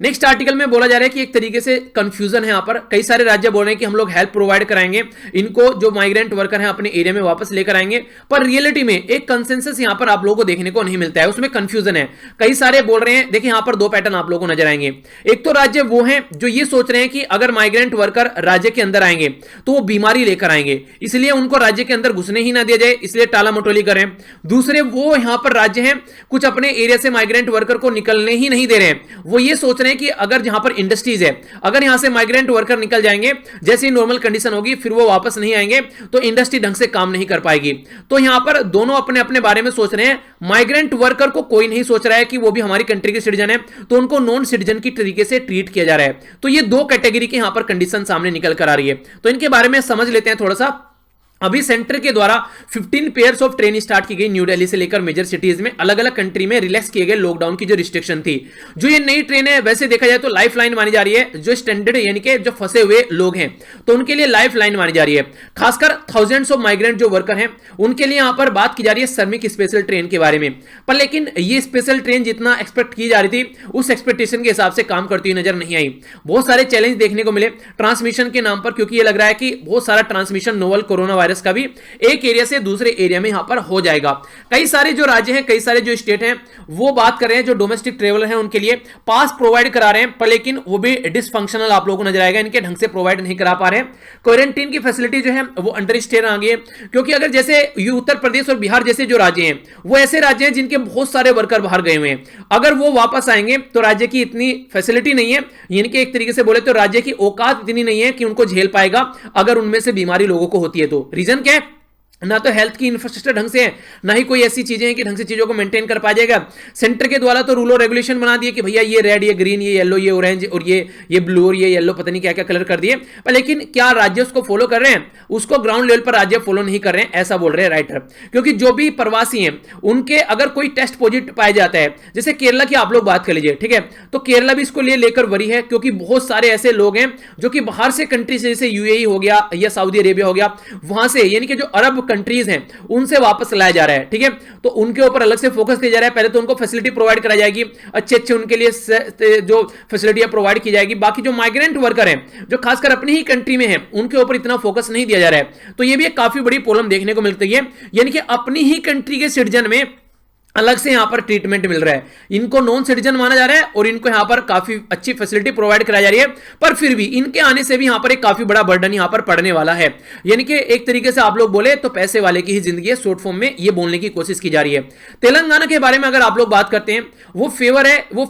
नेक्स्ट आर्टिकल में बोला जा रहा है कि एक तरीके से कंफ्यूजन है यहां पर, कई सारे राज्य बोल रहे हैं कि हम लोग हेल्प प्रोवाइड कराएंगे, इनको जो माइग्रेंट वर्कर हैं अपने एरिया में वापस लेकर आएंगे, पर रियलिटी में एक कंसेंसस यहां पर आप लोगों को देखने को नहीं मिलता है, उसमें कंफ्यूजन है। कई सारे बोल रहे हैं, देखिए यहां पर दो पैटर्न आप लोगों को नजर आएंगे। एक तो राज्य वो हैं जो ये सोच रहे हैं कि अगर माइग्रेंट वर्कर राज्य के अंदर आएंगे तो वो बीमारी लेकर आएंगे, इसलिए उनको राज्य के अंदर घुसने ही ना दिया जाए, इसलिए टाला मटोली करें। दूसरे वो यहां पर राज्य हैं कुछ अपने एरिया से माइग्रेंट वर्कर को निकलने ही नहीं दे रहे हैं, वो ये सोच रहे हैं कि अगर जहां इंडस्ट्रीज है, अगर यहां से माइग्रेंट वर्कर निकल जाएंगे, जैसे ही नॉर्मल कंडीशन होगी फिर वो वापस नहीं आएंगे तो इंडस्ट्री ढंग से काम नहीं कर पाएगी। तो यहां पर दोनों अपने अपने बारे में सोच रहे हैं। माइग्रेंट वर्कर को कोई नहीं सोच रहा है कि वो भी हमारी कंट्री के सिटीजन है, तो उनको नॉन सिटीजन की तरीके से ट्रीट किया जा रहा है। तो ये दो कैटेगरी की यहां पर कंडीशन सामने निकल कर आ रही है, तो इनके बारे में समझ लेते हैं थोड़ा सा। अभी सेंटर के द्वारा 15 पेयर्स ऑफ ट्रेन स्टार्ट की गई न्यू दिल्ली से लेकर मेजर सिटीज में, अलग अलग कंट्री में रिलैक्स किए गए लॉकडाउन की जो रिस्ट्रिक्शन थी। जो ये नई ट्रेन है वैसे देखा जाए तो लाइफ लाइन मानी जा रही है, जो स्टैंडर्ड यानी कि जो फंसे हुए लोग हैं तो उनके लिए लाइफ लाइन मानी जा रही है। खासकर थाउजेंड्स ऑफ माइग्रेंट जो वर्कर हैं उनके लिए यहां पर बात की जा रही है श्रमिक स्पेशल ट्रेन के बारे में। पर लेकिन ये स्पेशल ट्रेन जितना एक्सपेक्ट की जा रही थी उस एक्सपेक्टेशन के हिसाब से काम करती हुई नजर नहीं आई। बहुत सारे चैलेंज देखने को मिले ट्रांसमिशन के नाम पर, क्योंकि ये लग रहा है कि बहुत सारा ट्रांसमिशन नोवल कोरोना वायरस का भी एक एरिया से दूसरे एरिया में यहां पर हो जाएगा। कई सारे जो राज्य हैं, कई सारे जो स्टेट हैं वो बात कर रहे हैं, जो डोमेस्टिक ट्रेवलर हैं उनके लिए पास प्रोवाइड करा रहे हैं, पर लेकिन वो भी डिसफंक्शनल आप लोगों को नजर आएगा, इनके ढंग से प्रोवाइड नहीं करा पा रहे हैं। क्वारंटीन की फैसिलिटी जो है वो अंडर स्टेट आ गई है, क्योंकि अगर जैसे उत्तर प्रदेश और बिहार जैसे जो राज्य हैं वो ऐसे राज्य हैं जिनके बहुत सारे वर्कर बाहर गए हुए हैं, अगर वो वापस आएंगे तो राज्य की इतनी फैसिलिटी नहीं है, यानी कि एक तरीके से बोले तो राज्य की औकात इतनी नहीं है कि उनको झेल पाएगा अगर उनमें से बीमारी लोगों को होती है। तो रीजन क्या है, ना तो हेल्थ की इंफ्रास्ट्रक्चर ढंग से है, ना ही कोई ऐसी चीजें हैं कि ढंग से चीजों को मेंटेन कर पा जाएगा। सेंटर के द्वारा तो रूल और रेगुलेशन बना दिए कि भैया ये रेड, ये ग्रीन, ये येलो, ये ऑरेंज और ये ब्लू और ये येलो, पता नहीं क्या क्या कलर कर दिए, पर लेकिन क्या राज्य उसको फॉलो कर रहे हैं? उसको ग्राउंड लेवल पर राज्य फॉलो नहीं कर रहे हैं, ऐसा बोल रहे हैं राइटर। क्योंकि जो भी प्रवासी हैं उनके अगर कोई टेस्ट पॉजिटिव पाया जाता है, जैसे केरला की आप लोग बात कर लीजिए, ठीक है, तो केरला भी इसको लेकर वरी है, क्योंकि बहुत सारे ऐसे लोग हैं जो कि बाहर से कंट्री से, जैसे यूएई हो गया या सऊदी अरेबिया हो गया, वहां से यानी कि जो अरब कंट्रीज हैं उनसे वापस लाया जा रहा है, ठीक है। तो उनके ऊपर अलग से फोकस किया जा रहा है। पहले तो उनको फैसिलिटी प्रोवाइड कराई जाएगी, अच्छे उनके लिए जो फैसिलिटी प्रोवाइड की जाएगी। बाकी जो माइग्रेंट वर्कर हैं जो खासकर अपनी ही कंट्री में है उनके ऊपर इतना फोकस नहीं दिया जा रहा है। तो ये भी एक काफी बड़ी प्रॉब्लम देखने को मिलती है, यानी कि अपनी ही कंट्री के सिटीजन में अलग से यहां पर ट्रीटमेंट मिल रहा है। इनको नॉन सिटीजन माना जा रहा है और इनको यहां पर काफी अच्छी फैसिलिटी प्रोवाइड कराई जा रही है, पर फिर भी इनके आने से भी यहां पर एक काफी बड़ा बर्डन यहां पर पड़ने वाला है। यानी कि एक तरीके से आप लोग बोले तो पैसे वाले की ही जिंदगी है, शॉर्ट फॉर्म में ये बोलने की कोशिश की जा रही है। तेलंगाना के बारे में अगर आप लोग बात करते हैं, वो फेवर है, वो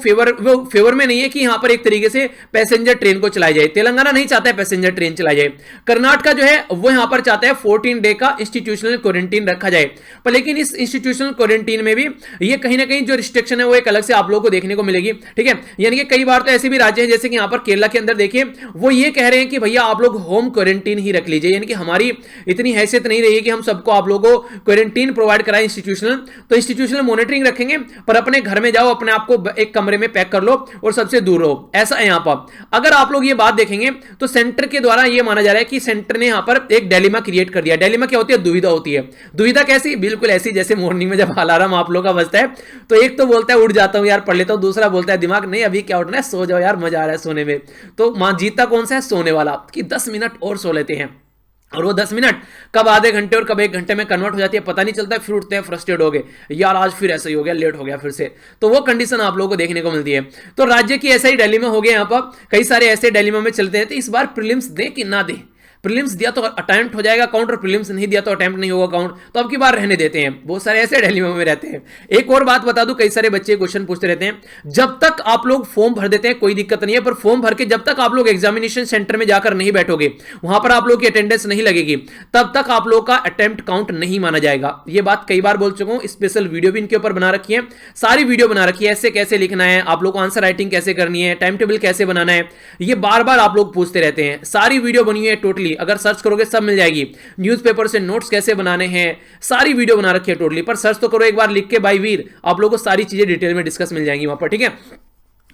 फेवर में नहीं है कि यहां पर एक तरीके से पैसेंजर ट्रेन को चलाई जाए। तेलंगाना नहीं चाहता है पैसेंजर ट्रेन चलाई जाए। कर्नाटका जो है वो यहां पर चाहता है 14 डे का इंस्टीट्यूशनल क्वारंटीन रखा जाए, पर लेकिन इस इंस्टीट्यूशनल क्वारंटीन में भी ये कहीं ना कहीं जो रिस्ट्रिक्शन है वो एक अलग से आप लोगों को देखने को मिलेगी, ठीक है। यानी कि कई बार तो ऐसे भी राज्य हैं जैसे कि यहां पर केरला के अंदर देखिए, वो ये कह रहे हैं कि भैया आप लोग होम क्वारंटीन ही रख लीजिए, यानी कि हमारी इतनी हैसियत नहीं रही कि हम सबको आप लोगों को क्वारंटीन प्रोवाइड कराएं इंस्टीट्यूशनल, तो इंस्टीट्यूशनल मॉनिटरिंग रखेंगे, पर अपने घर में जाओ, अपने आप को एक कमरे में पैक कर लो और सबसे दूर रहो। ऐसा है यहां पर। अगर आप लोग ये बात देखेंगे तो सेंटर के द्वारा यह माना जा रहा है कि सेंटर ने यहां पर एक डिलेमा क्रिएट कर दिया। डिलेमा क्या होती है? दुविधा होती है। दुविधा कैसी? बिल्कुल ऐसी जैसे मॉर्निंग में जब अलार्म आप लोग का बजता है तो एक तो बोलता है उठ जाता हूं यार, पढ़ लेता हूं, दूसरा बोलता है दिमाग नहीं अभी क्या उठना है, सो जाओ यार, मजा आ रहा है सोने में। तो मां जीता कौन सा है? सोने वाला, कि 10 मिनट और सो लेते हैं, और वो 10 मिनट कब आधे घंटे और कब 1 घंटे में कन्वर्ट हो जाती है पता नहीं चलता है। फिर उठते हैं फ्रस्ट्रेट हो गए, यार आज फिर ऐसा ही हो गया, लेट हो गया फिर से। तो वो कंडीशन आप लोगों को देखने को मिलती है। तो राज्य की ऐसा ही डिलेमा हो गया, यहाँ पर कई सारे ऐसे डिलेमा में चलते हैं। तो इस बार प्रीलिम्स दें कि ना दें? प्रीलिम्स दिया तो अटेम्प्ट हो जाएगा काउंट, और प्रीलिम्स नहीं दिया तो अटेम्प्ट नहीं होगा काउंट, तो अब की बार रहने देते हैं। बहुत सारे ऐसे डिलेमा में रहते हैं। एक और बात बता दूं, कई सारे बच्चे क्वेश्चन पूछते रहते हैं, जब तक आप लोग फॉर्म भर देते हैं कोई दिक्कत नहीं है, पर फॉर्म भर के जब तक आप लोग एग्जामिनेशन सेंटर में जाकर नहीं बैठोगे, वहां पर आप लोग की अटेंडेंस नहीं लगेगी, तब तक आप लोग का अटेम्प्ट काउंट नहीं माना जाएगा। ये बात कई बार बोल चुका हूं, स्पेशल वीडियो भी इनके ऊपर बना रखी है, सारी वीडियो बना रखी है, ऐसे कैसे लिखना है, आप लोग को आंसर राइटिंग कैसे करनी है, टाइम टेबल कैसे बनाना है, ये बार बार आप लोग पूछते रहते हैं। सारी वीडियो बनी है टोटली, अगर सर्च करोगे सब मिल जाएगी। न्यूज़पेपर से नोट्स कैसे बनाने हैं, सारी वीडियो बना रखी है टोटली, पर सर्च तो करो एक बार लिख के बाय वीर, आप लोगों को सारी चीजें डिटेल में डिस्कस मिल जाएंगी वहां पर, ठीक है।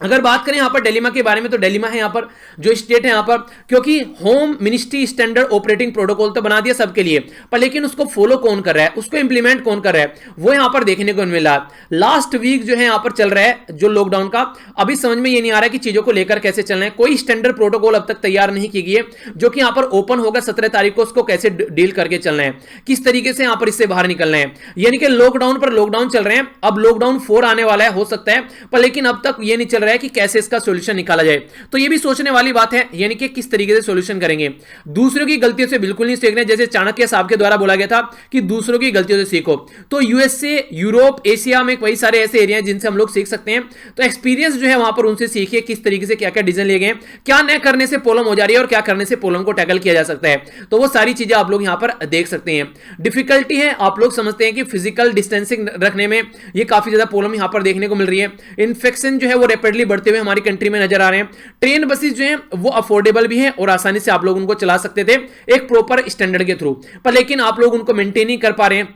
अगर बात करें यहां पर डिलेमा के बारे में, तो डिलेमा है यहां पर जो स्टेट है यहां पर, क्योंकि home ministry standard operating protocol तो बना दिया सबके लिए, पर लेकिन उसको फॉलो कौन कर रहा है, उसको इंप्लीमेंट कौन कर रहा है, वो यहां पर देखने को मिला। लास्ट वीक जो है यहां पर चल रहा है जो लॉकडाउन का, अभी समझ में ये नहीं आ रहा है कि चीजों को लेकर कैसे चलना है। कोई स्टैंडर्ड प्रोटोकॉल अब तक तैयार नहीं की गई है, जो कि यहां पर ओपन होगा 17 तारीख को, उसको कैसे डील करके चलना है, किस तरीके से यहां पर इससे बाहर निकलना है। यानी कि लॉकडाउन पर लॉकडाउन चल रहे हैं, अब लॉकडाउन 4 आने वाला है, हो सकता है, पर लेकिन अब तक ये नहीं चल रहा है कि कैसे इसका सॉल्यूशन निकाला जाए। तो ये भी सोचने वाली बात है, यानी कि किस तरीके से सॉल्यूशन करेंगे। दूसरों की गलतियों से बिल्कुल नहीं सीखना, जैसे चाणक्य साहब के द्वारा बोला गया था कि दूसरों की गलतियों से सीखो। तो यूएसए, यूरोप, एशिया में कई सारे ऐसे एरिया हैं जिनसे हम लोग सीख सकते हैं। तो एक्सपीरियंस जो है वहां पर उनसे सीखिए, किस तरीके से क्या क्या डिसीजन लिए गए, क्या न करने से प्रॉब्लम हो जा रही है और क्या करने से प्रॉब्लम को टैकल किया जा सकता है। तो वो सारी चीजें आप लोग यहां पर देख सकते हैं। डिफिकल्टी है, आप लोग समझते हैं कि फिजिकल डिस्टेंसिंग रखने में ये काफी ज्यादा प्रॉब्लम यहां पर देखने को मिल रही है। इन्फेक्शन जो है वो रैपिडली बढ़ते हुए हमारी कंट्री में नजर आ रहे हैं। ट्रेन बसेस जो हैं वो अफोर्डेबल भी हैं और आसानी से आप लोग उनको चला सकते थे एक प्रॉपर स्टैंडर्ड के थ्रू, पर लेकिन आप लोग उनको मेंटेन नहीं कर पा रहे हैं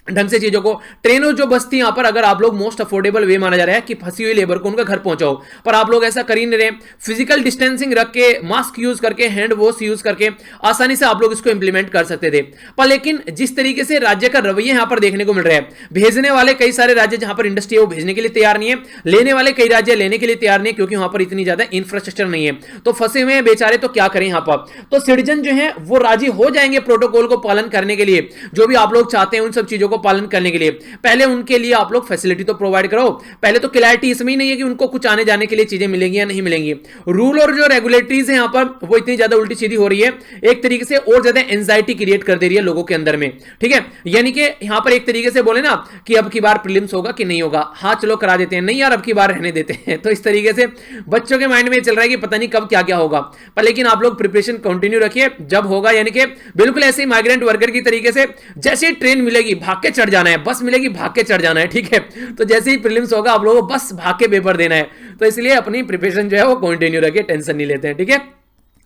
ढंग से चीजों को। ट्रेनों जो बस थी यहां पर, अगर आप लोग मोस्ट अफोर्डेबल वे माना जा रहा है कि फंसी हुई लेबर को उनका घर पहुंचाओ, पर आप लोग ऐसा कर ही नहीं रहे। फिजिकल डिस्टेंसिंग रख के, मास्क यूज करके, हैंड वॉश यूज करके आसानी से आप लोग इसको इंप्लीमेंट कर सकते थे। पर लेकिन जिस तरीके से राज्य का रवैया यहां पर देखने को मिल रहा है, भेजने वाले कई सारे राज्य जहां पर इंडस्ट्री है वो भेजने के लिए तैयार नहीं है, लेने वाले कई राज्य लेने के लिए तैयार नहीं है, क्योंकि वहां पर इतनी ज्यादा इंफ्रास्ट्रक्चर नहीं है। तो फंसे हुए हैं बेचारे, तो क्या करें यहां पर। तो सिटीजन जो है वो राजी हो जाएंगे प्रोटोकॉल को पालन करने के लिए, जो भी आप लोग चाहते हैं उन सब चीजों को पालन करने के लिए। पहले उनके लिए आप लोग फैसिलिटी तो प्रोवाइड करो। पहले तो क्लैरिटी इसमें ही नहीं है कि उनको कुछ आने जाने के लिए चीजें मिलेंगी या नहीं मिलेंगी। रूल और जो रेगुलेटरीज है यहां पर वो इतनी ज्यादा उल्टी सीधी हो रही है, एक तरीके से और ज्यादा एंजाइटी क्रिएट कर दे रही है लोगों के अंदर में, ठीक है। यानी कि यहां पर एक तरीके से बोले ना कि अब की बार प्रीलिम्स होगा कि नहीं होगा, हाँ चलो करा देते हैं, नहीं यार अब की बार रहने देते हैं। तो इस तरीके से बच्चों के माइंड में चल रहा है कि पता नहीं कब क्या क्या होगा, पर लेकिन आप लोग प्रिपरेशन कंटिन्यू रखिए, जब होगा यानी कि बिल्कुल ऐसे ही माइग्रेंट वर्कर की तरीके से जैसे ही ट्रेन मिलेगी भाग के चढ़ जाना है, बस मिलेगी भाग के चढ़ जाना है, ठीक है। तो जैसे ही प्रीलिम्स होगा आप लोगों को बस भाग के पेपर देना है। तो इसलिए अपनी प्रिपरेशन जो है वो कंटिन्यू रखिए, टेंशन नहीं लेते हैं, ठीक है।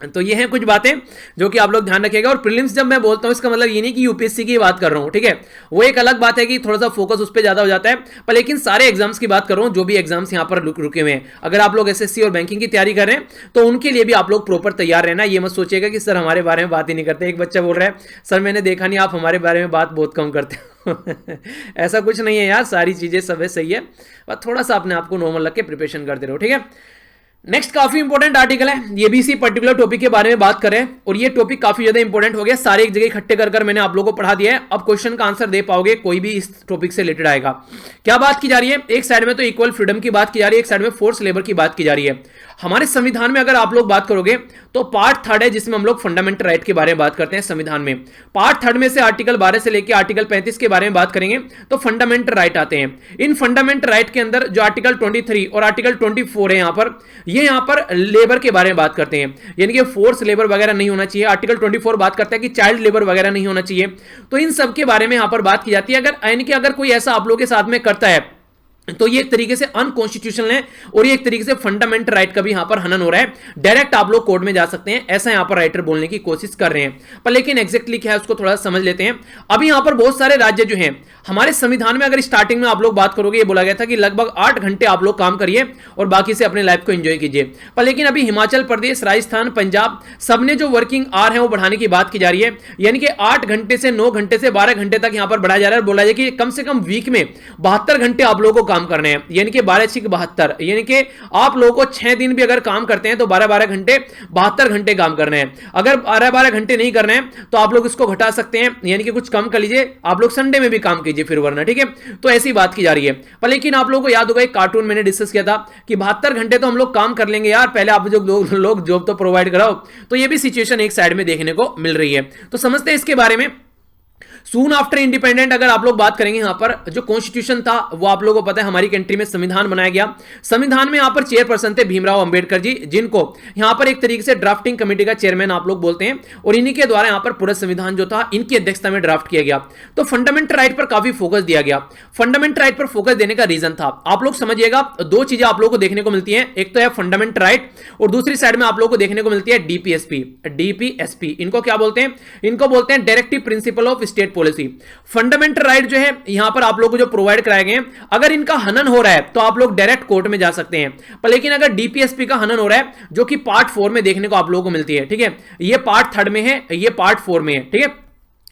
तो ये हैं कुछ बातें जो कि आप लोग ध्यान रखिएगा। और प्रीलिम्स जब मैं बोलता हूं इसका मतलब ये नहीं कि यूपीएससी की बात कर रहा हूं, ठीक है, वो एक अलग बात है कि थोड़ा सा फोकस उस पर ज्यादा हो जाता है, पर लेकिन सारे एग्जाम्स की बात कर रहा हूं जो भी एग्जाम्स यहां पर रुके हुए हैं। अगर आप लोग एसएससी और बैंकिंग की तैयारी कर रहे हैं तो उनके लिए भी आप लोग प्रॉपर तैयार रहना। ये मत सोचिएगा कि सर हमारे बारे में बात ही नहीं करते। एक बच्चा बोल रहा है सर मैंने देखा नहीं आप हमारे बारे में बात बहुत कम करते हो ऐसा कुछ नहीं है यार, सारी चीजें सब है, सही है, बस थोड़ा सा अपने आप को नॉर्मल रख के प्रिपरेशन करते रहो, ठीक है। नेक्स्ट काफी इंपॉर्टेंट आर्टिकल है, ये भी इसी पर्टिकुलर टॉपिक के बारे में बात करें, और ये टॉपिक काफी ज्यादा इंपॉर्टेंट हो गया, सारे एक जगह इकट्ठे कर मैंने आप लोगों को पढ़ा दिया है। अब क्वेश्चन का आंसर दे पाओगे कोई भी इस टॉपिक से रिलेटेड आएगा। क्या बात की जा रही है, एक साइड में तो इक्वल फ्रीडम की बात की जा रही है, एक साइड में फोर्स लेबर की बात की जा रही है। हमारे संविधान में अगर आप लोग बात करोगे तो पार्ट 3 है जिसमें हम लोग फंडामेंटल राइट के बारे में बात करते हैं संविधान में। पार्ट 3 में से आर्टिकल 12 से लेकर आर्टिकल 35 के बारे में बात करेंगे तो फंडामेंटल राइट आते हैं। इन फंडामेंटल राइट के अंदर जो आर्टिकल 23 और आर्टिकल 24 है यहां पर लेबर के बारे में बात करते हैं, यानी कि फोर्स लेबर वगैरह नहीं होना चाहिए। आर्टिकल 24 बात करता है कि चाइल्ड लेबर वगैरह नहीं होना चाहिए। तो इन सब के बारे में यहां पर बात की जाती है। अगर यानी कि अगर कोई ऐसा आप लोगों के साथ में करता है तो ये एक तरीके से अनकॉन्स्टिट्यूशनल है और ये एक तरीके से फंडामेंटल राइट का भी यहां पर हनन हो रहा है। डायरेक्ट आप लोग कोर्ट में जा सकते हैं, ऐसा यहां पर राइटर बोलने की कोशिश कर रहे हैं, पर लेकिन एग्जैक्टली क्या है उसको थोड़ा समझ लेते हैं। अभी यहां पर बहुत सारे राज्य जो हैं हमारे संविधान में, अगर स्टार्टिंग में आप लोग बात करोगे ये बोला गया था कि लगभग 8 घंटे आप लोग काम करिए और बाकी से अपने लाइफ को एंजॉय कीजिए, पर लेकिन अभी हिमाचल प्रदेश, राजस्थान, पंजाब सबने जो वर्किंग आवर है वो बढ़ाने की बात की जा रही है, यानी कि 8 घंटे से 9 घंटे से 12 घंटे तक यहां पर बढ़ाया जा रहा है। बोला जाए कि कम से कम वीक में 72 घंटे आप लोगों को काम करने हैं, यानी कि 12×72, यानी कि आप लोगों को 6 दिन भी अगर काम करते हैं तो 12-12 घंटे 72 घंटे काम करने हैं। अगर 12-12 घंटे नहीं करने हैं तो आप लोग इसको घटा सकते हैं, यानी कि कुछ कम कर लीजिए, आप लोग संडे में भी काम कीजिए फिर वरना, ठीक है। तो ऐसी बात की जा रही है। पर लेकिन आप लोगों को याद होगा एक कार्टून मैंने डिस्कस किया था कि 72 घंटे तो हम लोग काम कर लेंगे यार, पहले आप जो लोग जॉब तो प्रोवाइड कराओ। तो ये भी सिचुएशन एक साइड में देखने को मिल रही है। तो समझते हैं इसके बारे में। सून आफ्टर इंडिपेंडेंट अगर आप लोग बात करेंगे, यहां पर जो कॉन्स्टिट्यूशन था वो आप लोगों को पता है हमारी कंट्री में संविधान बनाया गया। संविधान में यहां पर चेयरपर्सन थे भीमराव अंबेडकर जी, जिनको यहां पर एक तरीके से ड्राफ्टिंग कमेटी का चेयरमैन आप लोग बोलते हैं, और इन्हीं के द्वारा यहां पर पूरा संविधान जो था इनकी अध्यक्षता में ड्राफ्ट किया गया। तो फंडामेंटल राइट पर काफी फोकस दिया गया। फंडामेंटल राइट पर फोकस देने का रीजन था, आप लोग समझिएगा, दो चीजें आप लोगों को देखने को मिलती है, एक तो है फंडामेंटल राइट और दूसरी साइड में आप लोगों को देखने को मिलती है डीपीएसपी। इनको क्या बोलते हैं, इनको बोलते हैं directive principle of state policy. Fundamental right जो है यहां पर आप लोगों को जो प्रोवाइड कराए गए हैं, अगर इनका हनन हो रहा है तो आप लोग डायरेक्ट कोर्ट में जा सकते हैं, पर लेकिन अगर डीपीएसपी का हनन हो रहा है जो कि पार्ट 4 में देखने को आप लोगों को मिलती है, ठीक है, ये पार्ट 3 में है, ये पार्ट 4 में है, ठीक है,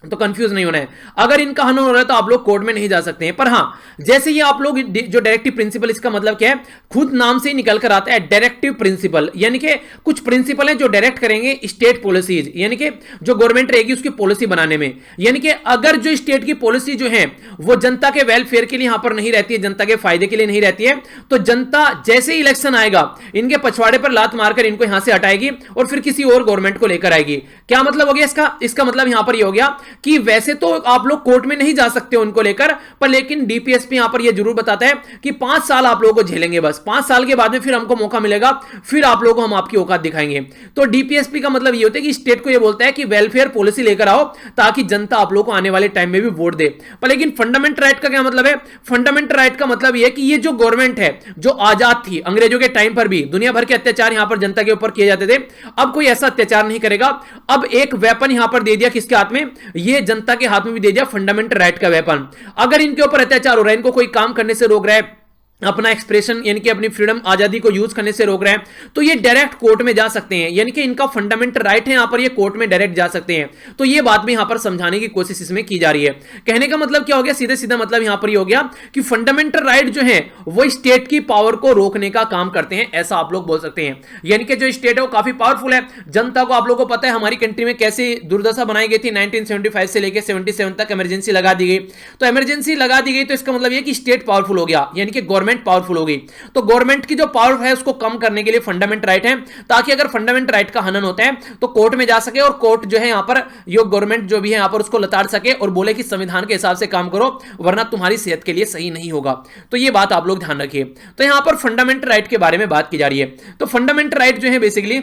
तो कंफ्यूज नहीं होना है। अगर इनका हनन हो रहा है तो आप लोग कोर्ट में नहीं जा सकते हैं। पर हां, जैसे ही आप लोग जो डायरेक्टिव प्रिंसिपल, इसका मतलब क्या है, खुद नाम से ही निकल कर आता है डायरेक्टिव प्रिंसिपल, यानी कि कुछ प्रिंसिपल हैं जो डायरेक्ट करेंगे स्टेट पॉलिसीज, यानी कि जो गवर्नमेंट रहेगी उसकी पॉलिसी बनाने में। यानी कि अगर जो स्टेट की पॉलिसी जो है वो जनता के वेलफेयर के लिए यहां पर नहीं रहती है, जनता के फायदे के लिए नहीं रहती है, तो जनता जैसे ही इलेक्शन आएगा इनके पछवाड़े पर लात मारकर इनको यहां से हटाएगी और फिर किसी और गवर्नमेंट को लेकर आएगी। क्या मतलब हो गया इसका मतलब यहां पर यह हो गया कि वैसे तो आप लोग कोर्ट में नहीं जा सकते उनको लेकर, पर लेकिन डीपीएसपी यहां पर यह जरूर बताता है कि 5 साल आप लोगों को झेलेंगे, बस 5 साल के बाद में फिर हमको मौका मिलेगा, फिर आप लोगों को हम आपकी औकात दिखाएंगे। तो डीपीएसपी का मतलब यह होता है कि स्टेट को यह बोलता है कि वेलफेयर पॉलिसी लेकर आओ ताकि जनता आप लोगों को आने वाले टाइम में भी वोट दे। पर लेकिन फंडामेंटल राइट का क्या मतलब है, फंडामेंटल राइट का मतलब यह कि ये जो गवर्नमेंट है जो आजाद थी अंग्रेजों के टाइम पर भी दुनिया भर के अत्याचार यहां पर जनता के ऊपर किए जाते थे, अब कोई ऐसा अत्याचार नहीं करेगा। अब एक वेपन यहां पर दे दिया किसके हाथ में, ये जनता के हाथ में भी दे दिया फंडामेंटल राइट का वेपन। अगर इनके ऊपर अत्याचार हो रहा है, इनको कोई काम करने से रोक रहा है, अपना एक्सप्रेशन यानी कि अपनी फ्रीडम आजादी को यूज करने से रोक रहे हैं, तो ये डायरेक्ट कोर्ट में जा सकते हैं, यानी कि इनका फंडामेंटल राइट है, यहां पर ये कोर्ट में डायरेक्ट जा सकते हैं। तो ये बात भी यहां पर समझाने की कोशिश इसमें की जा रही है। कहने का मतलब क्या हो गया, सीधे सीधा मतलब यहां पर ये हो गया कि फंडामेंटल राइट जो है वो स्टेट की पावर को रोकने का काम करते हैं, ऐसा आप लोग बोल सकते हैं। यानी कि जो स्टेट है वो काफी पावरफुल है, जनता को आप लोगों को पता है हमारी कंट्री में कैसी दुर्दशा बनाई गई थी, 1975 से लेकर 77 तक इमरजेंसी लगा दी गई। तो इमरजेंसी लगा दी गई तो इसका मतलब यह कि स्टेट पावरफुल हो गया, यानी कि गवर्नमेंट पावरफुल हो गई। तो गवर्नमेंट की जो पावर है उसको कम करने के लिए फंडामेंटल राइट है, ताकि अगर फंडामेंटल राइट का हनन होता है तो कोर्ट में जा सके और कोर्ट जो है यहां पर यो गवर्नमेंट जो भी है यहां पर उसको लताड़ सके और बोले कि संविधान के हिसाब से काम करो वरना तुम्हारी सेहत के लिए सही नहीं होगा। तो ये बात आप लोग ध्यान रखिए। तो यहां पर फंडामेंटल राइट के बारे में बात की जा रही है। तो फंडामेंटल राइट जो है बेसिकली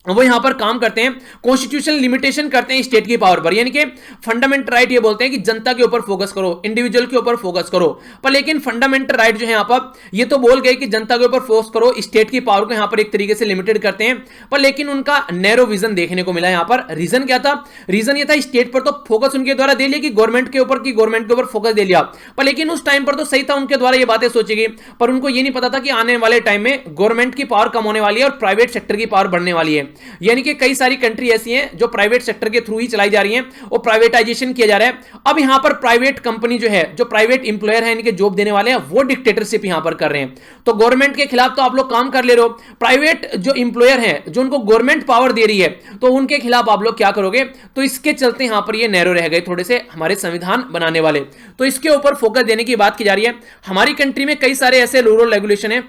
वो यहां पर काम करते हैं, कॉन्स्टिट्यूशन लिमिटेशन करते हैं स्टेट की पावर पर, यानी कि फंडामेंटल राइट ये बोलते हैं कि जनता के ऊपर फोकस करो, इंडिविजुअल के ऊपर फोकस करो, पर लेकिन फंडामेंटल राइट जो है यहां पर ये तो बोल गए कि जनता के ऊपर फोकस करो, स्टेट की पावर को यहां पर एक तरीके से लिमिटेड करते हैं, पर लेकिन उनका नैरो विजन देखने को मिला यहां पर। रीजन क्या था? रीजन ये था स्टेट पर तो फोकस उनके द्वारा दे लिया कि गवर्नमेंट के ऊपर फोकस दे लिया, पर लेकिन उस टाइम पर तो सही था, उनके द्वारा ये बातें सोची गई, पर उनको ये नहीं पता था कि आने वाले टाइम में गवर्नमेंट की पावर कम होने वाली है और प्राइवेट सेक्टर की पावर बढ़ने वाली है। यानी कि कई सारी कंट्री ऐसी हैं जो प्राइवेट सेक्टर के थ्रू ही चलाई जा रही हैं और प्राइवेटाइजेशन किया जा रहा है। अब यहां पर प्राइवेट कंपनी जो है, जो प्राइवेट इंप्लॉयर है, इनके जॉब देने वाले हैं, वो डिक्टेटरशिप यहां पर कर रहे हैं। तो गवर्नमेंट के खिलाफ तो आप लोग काम कर ले रहे हो, प्राइवेट जो इंप्लॉयर है, जो उनको गवर्नमेंट पावर दे रही है, तो उनके खिलाफ आप लोग क्या करोगे? तो इसके चलते यहां पर ये नैरो रह गए थोड़े से हमारे संविधान बनाने वाले, तो इसके ऊपर फोकस देने की बात की जा रही है। हमारी कंट्री में कई सारे ऐसे रूल रेगुलेशन है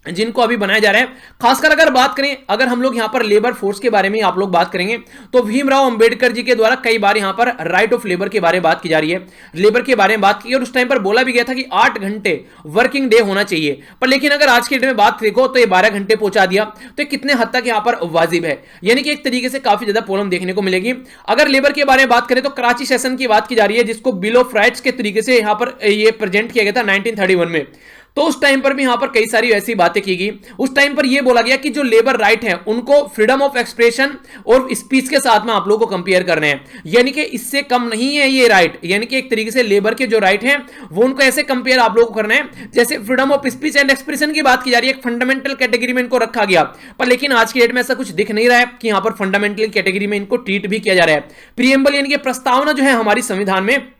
जिनको अभी बनाया जा रहा है। खासकर अगर बात करें, अगर हम लोग यहां पर लेबर फोर्स के बारे में आप लोग बात करेंगे, तो भीमराव अंबेडकर जी के द्वारा कई बार यहां पर राइट ऑफ लेबर के बारे में बात की जा रही है, लेबर के बारे में बात की, और उस टाइम पर बोला भी गया था कि 8 घंटे वर्किंग डे होना चाहिए, पर लेकिन अगर आज के डेट में बात देखो तो ये 12 घंटे पहुंचा दिया, तो कितने हद तक यहां पर वाजिब है? यानी कि एक तरीके से काफी ज्यादा प्रॉब्लम देखने को मिलेगी। अगर लेबर के बारे में बात करें तो कराची सेशन की बात की जा रही है, जिसको बिल ऑफ राइट्स के तरीके से यहां पर ये प्रेजेंट किया गया था 1931 में, तो उस टाइम पर भी यहां पर कई सारी ऐसी बातें की गई। उस टाइम पर यह बोला गया कि जो लेबर राइट है उनको फ्रीडम ऑफ एक्सप्रेशन और स्पीच के साथ में आप लोगों को कंपेयर करने हैं, यानी कि इससे कम नहीं है ये राइट, यानी कि एक तरीके से लेबर के जो राइट हैं वो उनको ऐसे कंपेयर आप लोगों को करना है जैसे freedom of speech and expression की बात की जा रही है, एक फंडामेंटल कैटेगरी में इनको रखा गया, पर लेकिन आज की डेट में ऐसा कुछ दिख नहीं रहा है कि यहां पर फंडामेंटल कैटेगरी में इनको ट्रीट भी किया जा रहा है। प्रीएम्बल यानी कि प्रस्तावना जो है हमारी संविधान में,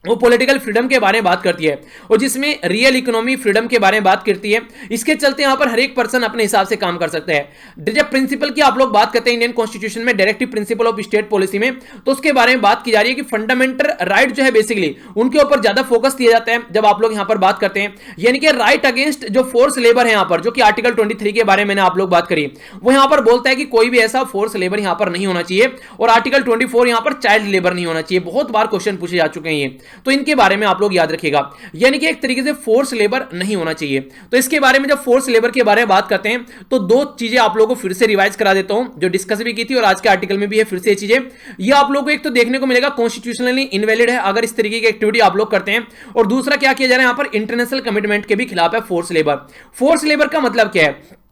वो पॉलिटिकल फ्रीडम के बारे में बात करती है और जिसमें रियल इकोनॉमी फ्रीडम के बारे में बात करती है। इसके चलते यहां पर हर एक पर्सन अपने हिसाब से काम कर सकता है। जब प्रिंसिपल की आप लोग बात करते हैं इंडियन कॉन्स्टिट्यूशन में, directive principle of state policy में, तो उसके बारे में बात की जा रही है कि फंडामेंटल राइट जो है बेसिकली उनके ऊपर ज्यादा फोकस दिया जाता है जब आप लोग यहां पर बात करते हैं, यानी कि राइट अगेंस्ट जो फोर्स लेबर है यहां पर, जो कि आर्टिकल 23 के बारे में मैंने आप लोग बात करी, वो यहां पर बोलता है कि कोई भी ऐसा फोर्स लेबर यहां पर नहीं होना चाहिए, और आर्टिकल 24 यहां पर चाइल्ड लेबर नहीं होना चाहिए। बहुत बार क्वेश्चन पूछे जा चुके हैं ये, तो इनके बारे में आप लोग याद रखिएगा, यानी कि एक तरीके से फोर्स लेबर नहीं होना चाहिए। तो इसके बारे में जब फोर्स लेबर के बारे में बात करते हैं तो दो चीजें आप लोगों को फिर से रिवाइज करा देता हूं, जो डिस्कस भी की थी और आज के आर्टिकल में भी है, फिर से ये चीजें ये आप लोगों को एक तो देखने को मिलेगा कॉन्स्टिट्यूशनली इनवैलिड है अगर इस तरीके की एक्टिविटी आप लोग करते हैं, और दूसरा क्या किया जा रहा है यहां पर इंटरनेशनल कमिटमेंट के भी खिलाफ है फोर्स लेबर। फोर्स लेबर का मतलब क्या है?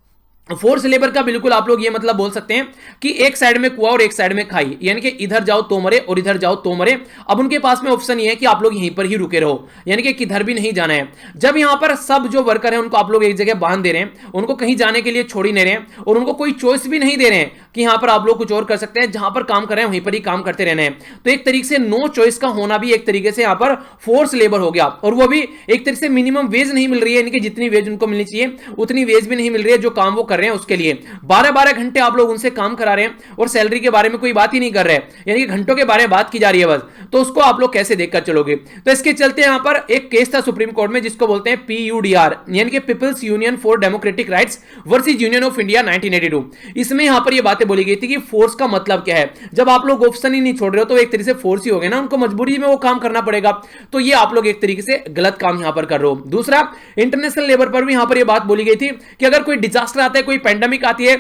फोर्स लेबर का बिल्कुल आप लोग ये मतलब बोल सकते हैं कि एक साइड में कुआं और एक साइड में खाई, यानी कि इधर जाओ तो मरे और इधर जाओ तो मरे। अब उनके पास में ऑप्शन ये है कि आप लोग यहीं पर ही रुके रहो, यानी कि किधर भी नहीं जाना है। जब यहां पर सब जो वर्कर हैं उनको आप लोग एक जगह बांध दे रहे हैं, उनको कहीं जाने के लिए छोड़ ही नहीं रहे हैं, और उनको कोई चॉइस भी नहीं दे रहे हैं कि यहां पर आप लोग कुछ और कर सकते हैं, जहां पर काम कर रहे हैं वहीं पर ही काम करते रहना है। तो एक तरीके से नो चॉइस का होना भी एक तरीके से यहां पर फोर्स लेबर हो गया, और वो भी एक तरीके से मिनिमम वेज नहीं मिल रही है, यानी कि जितनी वेज उनको मिलनी चाहिए उतनी वेज भी नहीं मिल रही है जो काम वो कर रहे हैं उसके लिए। 12-12 घंटे आप लोग उनसे काम करा रहे हैं और सैलरी के बारे में कोई बात ही नहीं कर रहे हैं, यानी कि घंटों के बारे में बात की जा रही है बस, तो उसको आप लोग कैसे देखकर चलोगे? तो इसके चलते यहां पर एक केस था सुप्रीम कोर्ट में जिसको बोलते हैं PUDR, यानी कि people's union for democratic rights versus union of India 1982। इसमें यहां पर यह बातें बोली गई थी कि फोर्स का मतलब क्या है। जब आप लोग ऑप्शन ही नहीं छोड़ रहे हो तो एक तरीके से फोर्स ही हो गया ना, उनको मजबूरी में वो काम करना पड़ेगा, तो ये आप लोग एक तरीके से गलत काम यहां पर कर रहे हो। दूसरा, इंटरनेशनल लेबर पर भी यहां पर यह बात बोली गई थी कि अगर कोई डिजास्टर आता है, कोई पैंडेमिक आती है,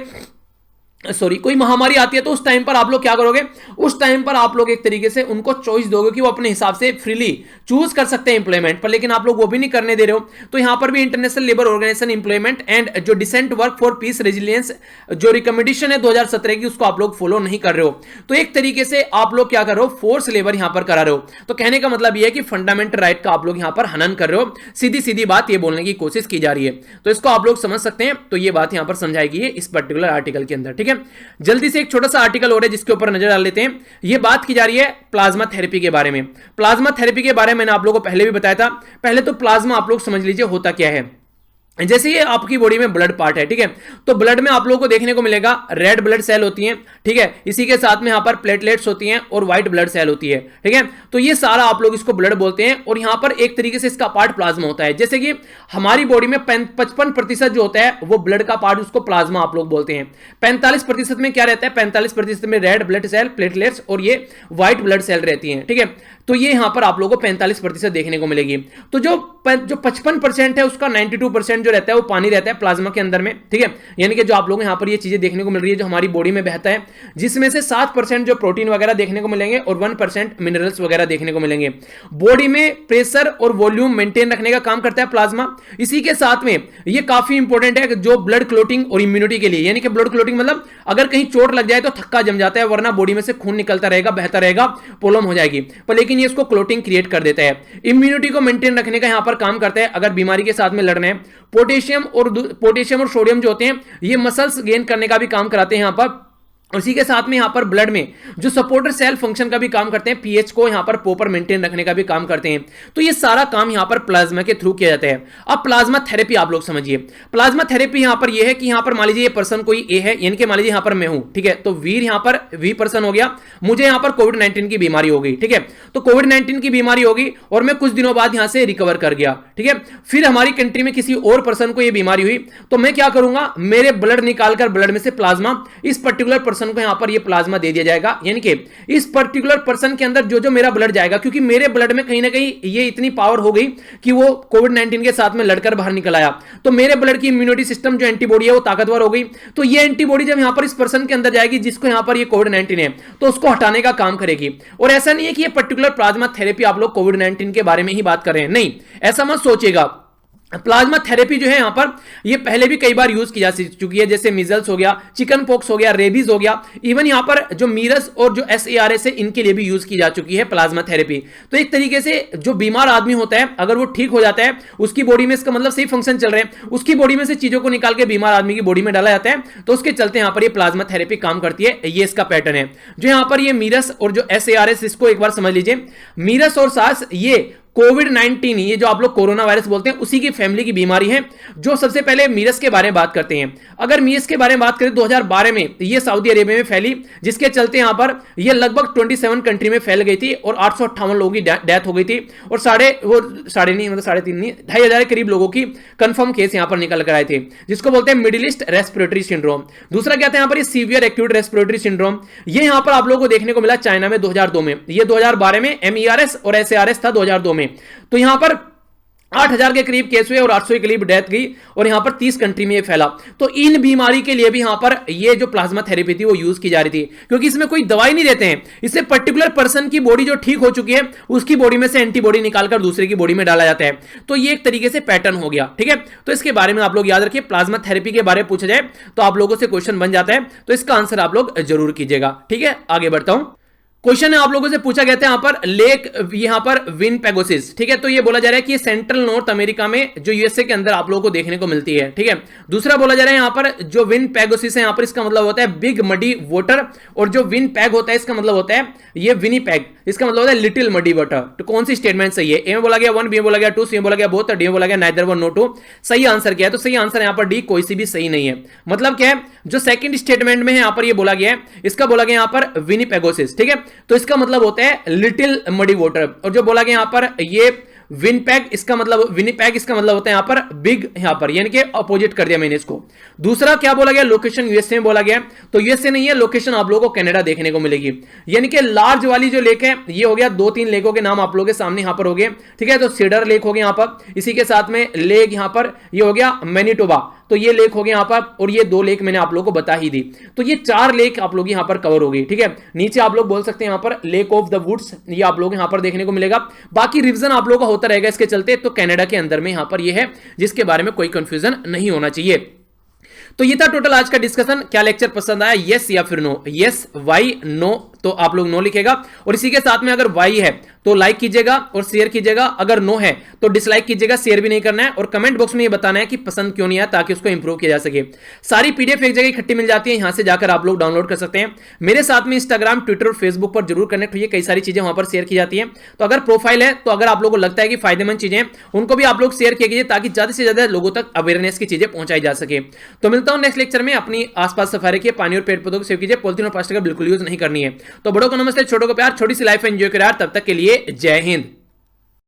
कोई महामारी आती है, तो उस टाइम पर आप लोग क्या करोगे? उस टाइम पर आप लोग एक तरीके से उनको चॉइस दोगे कि वो अपने हिसाब से फ्रीली चूज कर सकते हैं एम्प्लॉयमेंट पर, लेकिन आप लोग वो भी नहीं करने दे रहे हो। तो यहां पर भी international labour organisation employment and जो decent work for peace resilience जो रिकमेंडेशन है 2017 की, उसको आप लोग फॉलो नहीं कर रहे हो। तो एक तरीके से आप लोग क्या कर रहे हो? फोर्स लेबर यहां पर करा रहे हो। तो कहने का मतलब यह है कि फंडामेंटल राइट का आप लोग यहां पर हनन कर रहे हो, सीधी सीधी बात यह बोलने की कोशिश की जा रही है। तो इसको आप लोग समझ सकते हैं, तो यह बात यहां पर समझाई गई है इस पर्टिकुलर आर्टिकल के अंदर। ठीक है, जल्दी से एक छोटा सा आर्टिकल और है जिसके ऊपर नजर डाल लेते हैं। यह बात की जा रही है प्लाज्मा थेरेपी के बारे में। प्लाज्मा थेरेपी के बारे में मैंने आप लोगों को पहले भी बताया था। पहले तो प्लाज्मा आप लोग समझ लीजिए होता क्या है। जैसे ये आपकी बॉडी में ब्लड पार्ट है, ठीक है, तो ब्लड में आप लोगों को देखने को मिलेगा रेड ब्लड सेल होती हैं, ठीक है, इसी के साथ में यहां पर प्लेटलेट्स होती हैं और व्हाइट ब्लड सेल होती है, ठीक है। तो ये सारा आप लोग इसको ब्लड बोलते हैं, और यहां पर एक तरीके से इसका पार्ट प्लाज्मा होता है। जैसे कि हमारी बॉडी में 55% जो होता है वो ब्लड का पार्ट, उसको प्लाज्मा आप लोग बोलते हैं। 45% में क्या रहता है? 45% में रेड ब्लड सेल, प्लेटलेट्स और ये व्हाइट ब्लड सेल रहती हैं, ठीक है। तो ये यहां पर आप लोगों को 45% देखने को मिलेगी। तो जो 55% है उसका 92% जो रहता है वो पानी रहता है प्लाज्मा के अंदर में, ठीक है। यानी कि जो आप लोग यहाँ पर ये चीजें देखने को मिल रही है जो हमारी बॉडी में बहता है, जिसमें से 7% जो प्रोटीन वगैरह देखने को मिलेंगे और 1% मिनरल्स वगैरह देखने को मिलेंगे। बॉडी में प्रेशर और वॉल्यूम मेंटेन रखने का काम करता है प्लाज्मा। इसी के साथ में ये काफी इंपॉर्टेंट है जो ब्लड क्लोटिंग और इम्यूनिटी के लिए, यानी कि ब्लड क्लोटिंग मतलब अगर कहीं चोट लग जाए तो थक्का जम जाता है, वरना बॉडी में से खून निकलता रहेगा, बहता रहेगा, प्रॉब्लम हो जाएगी, पर लेकिन ये इसको क्लोटिंग क्रिएट कर देता है। इम्यूनिटी को मेंटेन रखने का यहां पर काम करता है अगर बीमारी के साथ में लड़ना है। पोटेशियम और सोडियम जो होते हैं ये मसल्स गेन करने का भी काम कराते हैं यहां पर। उसी के साथ में यहां पर ब्लड में जो सपोर्टर सेल फंक्शन का भी काम करते हैं, पीएच को यहां पर प्रॉपर मेंटेन रखने का भी काम करते हैं। तो ये सारा काम यहां पर प्लाज्मा के थ्रू किया जाता है। अब प्लाज्मा थेरेपी आप लोग समझिए। प्लाज्मा थेरेपी यहां पर यह है कि यहां पर मान लीजिए ये पर्सन कोई ए है, यानी कि मान लीजिए यहां पर मैं हूं, ठीक है, तो वीर यहां पर वी पर्सन हो गया, मुझे यहां पर कोविड-19 की बीमारी हो गई, ठीक है, तो कोविड-19 की बीमारी होगी और मैं कुछ दिनों बाद यहां से रिकवर कर गया, ठीक है। फिर हमारी कंट्री में किसी और पर्सन को यह बीमारी हुई, तो मैं क्या करूंगा, मेरे ब्लड निकालकर ब्लड में से प्लाज्मा इस पर्टिकुलर पर्सन को यहां पर प्लाज्मा दे दिया जाएगा। यानी कि इस पर्टिकुलर पर्सन के अंदर जो जो मेरा ब्लड जाएगा, क्योंकि मेरे ब्लड में कहीं ना कहीं ये इतनी पावर हो गई कि वो कोविड-19 के साथ में लड़कर बाहर निकल आया, तो मेरे ब्लड की इम्यूनिटी सिस्टम जो एंटीबॉडी है वो ताकतवर हो गई। तो ये एंटीबॉडी जब यहां पर इस पर्सन के अंदर जाएगी जिसको यहां पर ये कोविड-19 है, तो उसको हटाने का काम करेगी। और ऐसा नहीं है कि ये पर्टिकुलर प्लाज्मा थेरेपी आप लोग कोविड-19 के बारे में ही बात कर रहे हैं, नहीं, ऐसा मत सोचिएगा। प्लाज्मा थेरेपी जो है यहां पर ये पहले भी कई बार यूज की जा चुकी है, जैसे मीजल्स हो गया, चिकन पॉक्स हो गया, रेबीज हो गया, इवन यहां पर जो मीरस और जो SARS है इनके लिए भी यूज की जा चुकी है प्लाज्मा थेरेपी। तो एक तरीके से जो बीमार आदमी होता है अगर वो ठीक हो जाता है, उसकी बॉडी में, इसका मतलब सही फंक्शन चल रहे हैं, उसकी बॉडी में से चीजों को निकाल के बीमार आदमी की बॉडी में डाला जाता है, तो उसके चलते यहां पर ये प्लाज्मा थेरेपी काम करती है। ये इसका पैटर्न है। जो यहां पर ये मीरस और जो SARS, इसको एक बार समझ लीजिए। मीरस और सार्स ये कोविड-19, ये जो आप लोग कोरोना वायरस बोलते हैं, उसी की फैमिली की बीमारी है। जो सबसे पहले मीरस के बारे में बात करते हैं। अगर मीरस के बारे में बात करें 2012 में ये सऊदी अरेबिया में फैली, जिसके चलते यहां पर ये लगभग 27 कंट्री में फैल गई थी और 858 लोगों की डेथ हो गई थी और साढ़े नहीं, मतलब 3.5 नहीं, 2,500 करीब लोगों की कंफर्म केस यहां पर निकल कर आए थे, जिसको बोलते हैं मिडिल ईस्ट रेस्पिरेटरी सिंड्रोम। दूसरा क्या था यहां पर, ये सीवियर एक्यूट रेस्पिरेटरी सिंड्रोम। ये यहां पर आप लोगों को देखने को मिला चाइना में 2002 में, ये 2012 में MERS और SARS था 2002 में। तो यहां पर 8,000 के करीब केस हुए और 800 के करीब डेथ गई और यहां पर 30 कंट्री में ये फैला। तो इन बीमारी के लिए भी यहां पर ये जो प्लाज्मा थेरेपी थी वो यूज की जा रही थी, क्योंकि इसमें कोई दवाई नहीं देते हैं, इससे पर्टिकुलर पर्सन की बॉडी जो ठीक हो चुकी है उसकी बॉडी में से एंटीबॉडी निकालकर दूसरे की बॉडी में डाला जाता है। तो ये एक तरीके से पैटर्न हो गया, ठीक है। तो इसके बारे में आप लोग याद रखिए, प्लाज्मा थेरेपी के बारे में पूछा जाए तो आप लोगों से क्वेश्चन बन जाता है, तो इसका आंसर आप लोग जरूर कीजिएगा, ठीक है। आगे बढ़ता हूं। क्वेश्चन है आप लोगों से पूछा गया था यहां पर लेक, यहां पर विनपेगोसिस, ठीक है। तो ये बोला जा रहा है कि ये सेंट्रल नॉर्थ अमेरिका में जो यूएसए के अंदर आप लोगों को देखने को मिलती है, ठीक है। दूसरा बोला जा रहा है यहां पर जो विनपेगोसिस है, यहां पर इसका मतलब होता है बिग मडी वाटर, और जो विनपेग होता है इसका मतलब होता है ये विनीपेग, इसका मतलब होता है लिटिल मडी वाटर। तो कौन सी स्टेटमेंट सही है? ए में बोला गया 1, बी में बोला गया 2, सी में बोला गया बोथ, और डी में बोला गया नाइदर 1 नो 2। सही आंसर क्या है? तो सही आंसर यहां पर डी, कोई सी भी सही नहीं है। मतलब क्या है, जो सेकंड स्टेटमेंट में है यहां पर ये बोला गया है, इसका बोला गया यहां पर विनीपेगोसिस, ठीक है। तो इसका मतलब होता है लिटिल मडी वाटर, और जो बोला गया यहां पर ये विनपेग, इसका मतलब विनीपेग, इसका मतलब होता है यहां पर बिग, यहां पर यानी कि अपोजिट कर दिया मैंने इसको। दूसरा क्या बोला गया, लोकेशन यूएसए में बोला गया, तो यूएसए नहीं है, लोकेशन आप लोगों को कनाडा देखने को मिलेगी। यानी कि लार्ज वाली जो लेक है ये हो गया, 2-3 लेकों के नाम आप लोगों के सामने यहां पर हो गए, ठीक है। तो सीडर लेक हो गया यहां पर, इसी के साथ में लेक यहां पर ये हो गया मैनीटोबा, तो ये लेक हो गया यहां पर, और ये 2 लेक मैंने आप लोगों को बता ही दी। तो ये 4 लेक आप लोग यहां पर कवर हो गई, ठीक है। नीचे आप लोग बोल सकते हैं यहां पर लेक ऑफ द वुड्स, ये आप लोग यहां पर देखने को मिलेगा। बाकी रिवीजन आप लोगों का होता रहेगा इसके चलते। तो कनाडा के अंदर में यहां पर ये है, जिसके बारे में कोई कंफ्यूजन नहीं होना चाहिए। तो ये था टोटल आज का डिस्कशन। क्या लेक्चर पसंद आया? यस या फिर नो? यस, वाई, नो, तो आप लोग नो लिखेगा, और इसी के साथ में अगर वाई है तो लाइक कीजिएगा और शेयर कीजिएगा, अगर नो है तो डिसलाइक कीजिएगा, शेयर भी नहीं करना है, और कमेंट बॉक्स में ये बताना है कि पसंद क्यों नहीं आया, ताकि उसको इंप्रूव किया जा सके। सारी पीडीएफ एक जगह इकट्ठी मिल जाती है, यहां से जाकर आप लोग डाउनलोड कर सकते हैं। मेरे साथ में इंस्टाग्राम, ट्विटर और फेसबुक पर जरूर कनेक्ट हुई, कई सारी चीजें वहां पर शेयर की जाती है। तो अगर प्रोफाइल है, तो अगर आप लोगों को लगता है कि फायदेमंद चीजें हैं, उनको भी आप लोग शेयर कीजिए, ताकि ज्यादा से ज्यादा लोगों तक अवेयरनेस की चीजें पहुंचाई जा सके। तो मिलता हूं नेक्स्ट लेक्चर में। अपनी आसपास सफाई रखिए, पानी और पेड़ पौधों को सेव कीजिए, पॉलिथीन और प्लास्टिक का बिल्कुल यूज नहीं करनी है। तो बड़ों को नमस्ते, छोटों को प्यार, छोटी सी लाइफ एंजॉय करें। तब तक के लिए जय हिंद।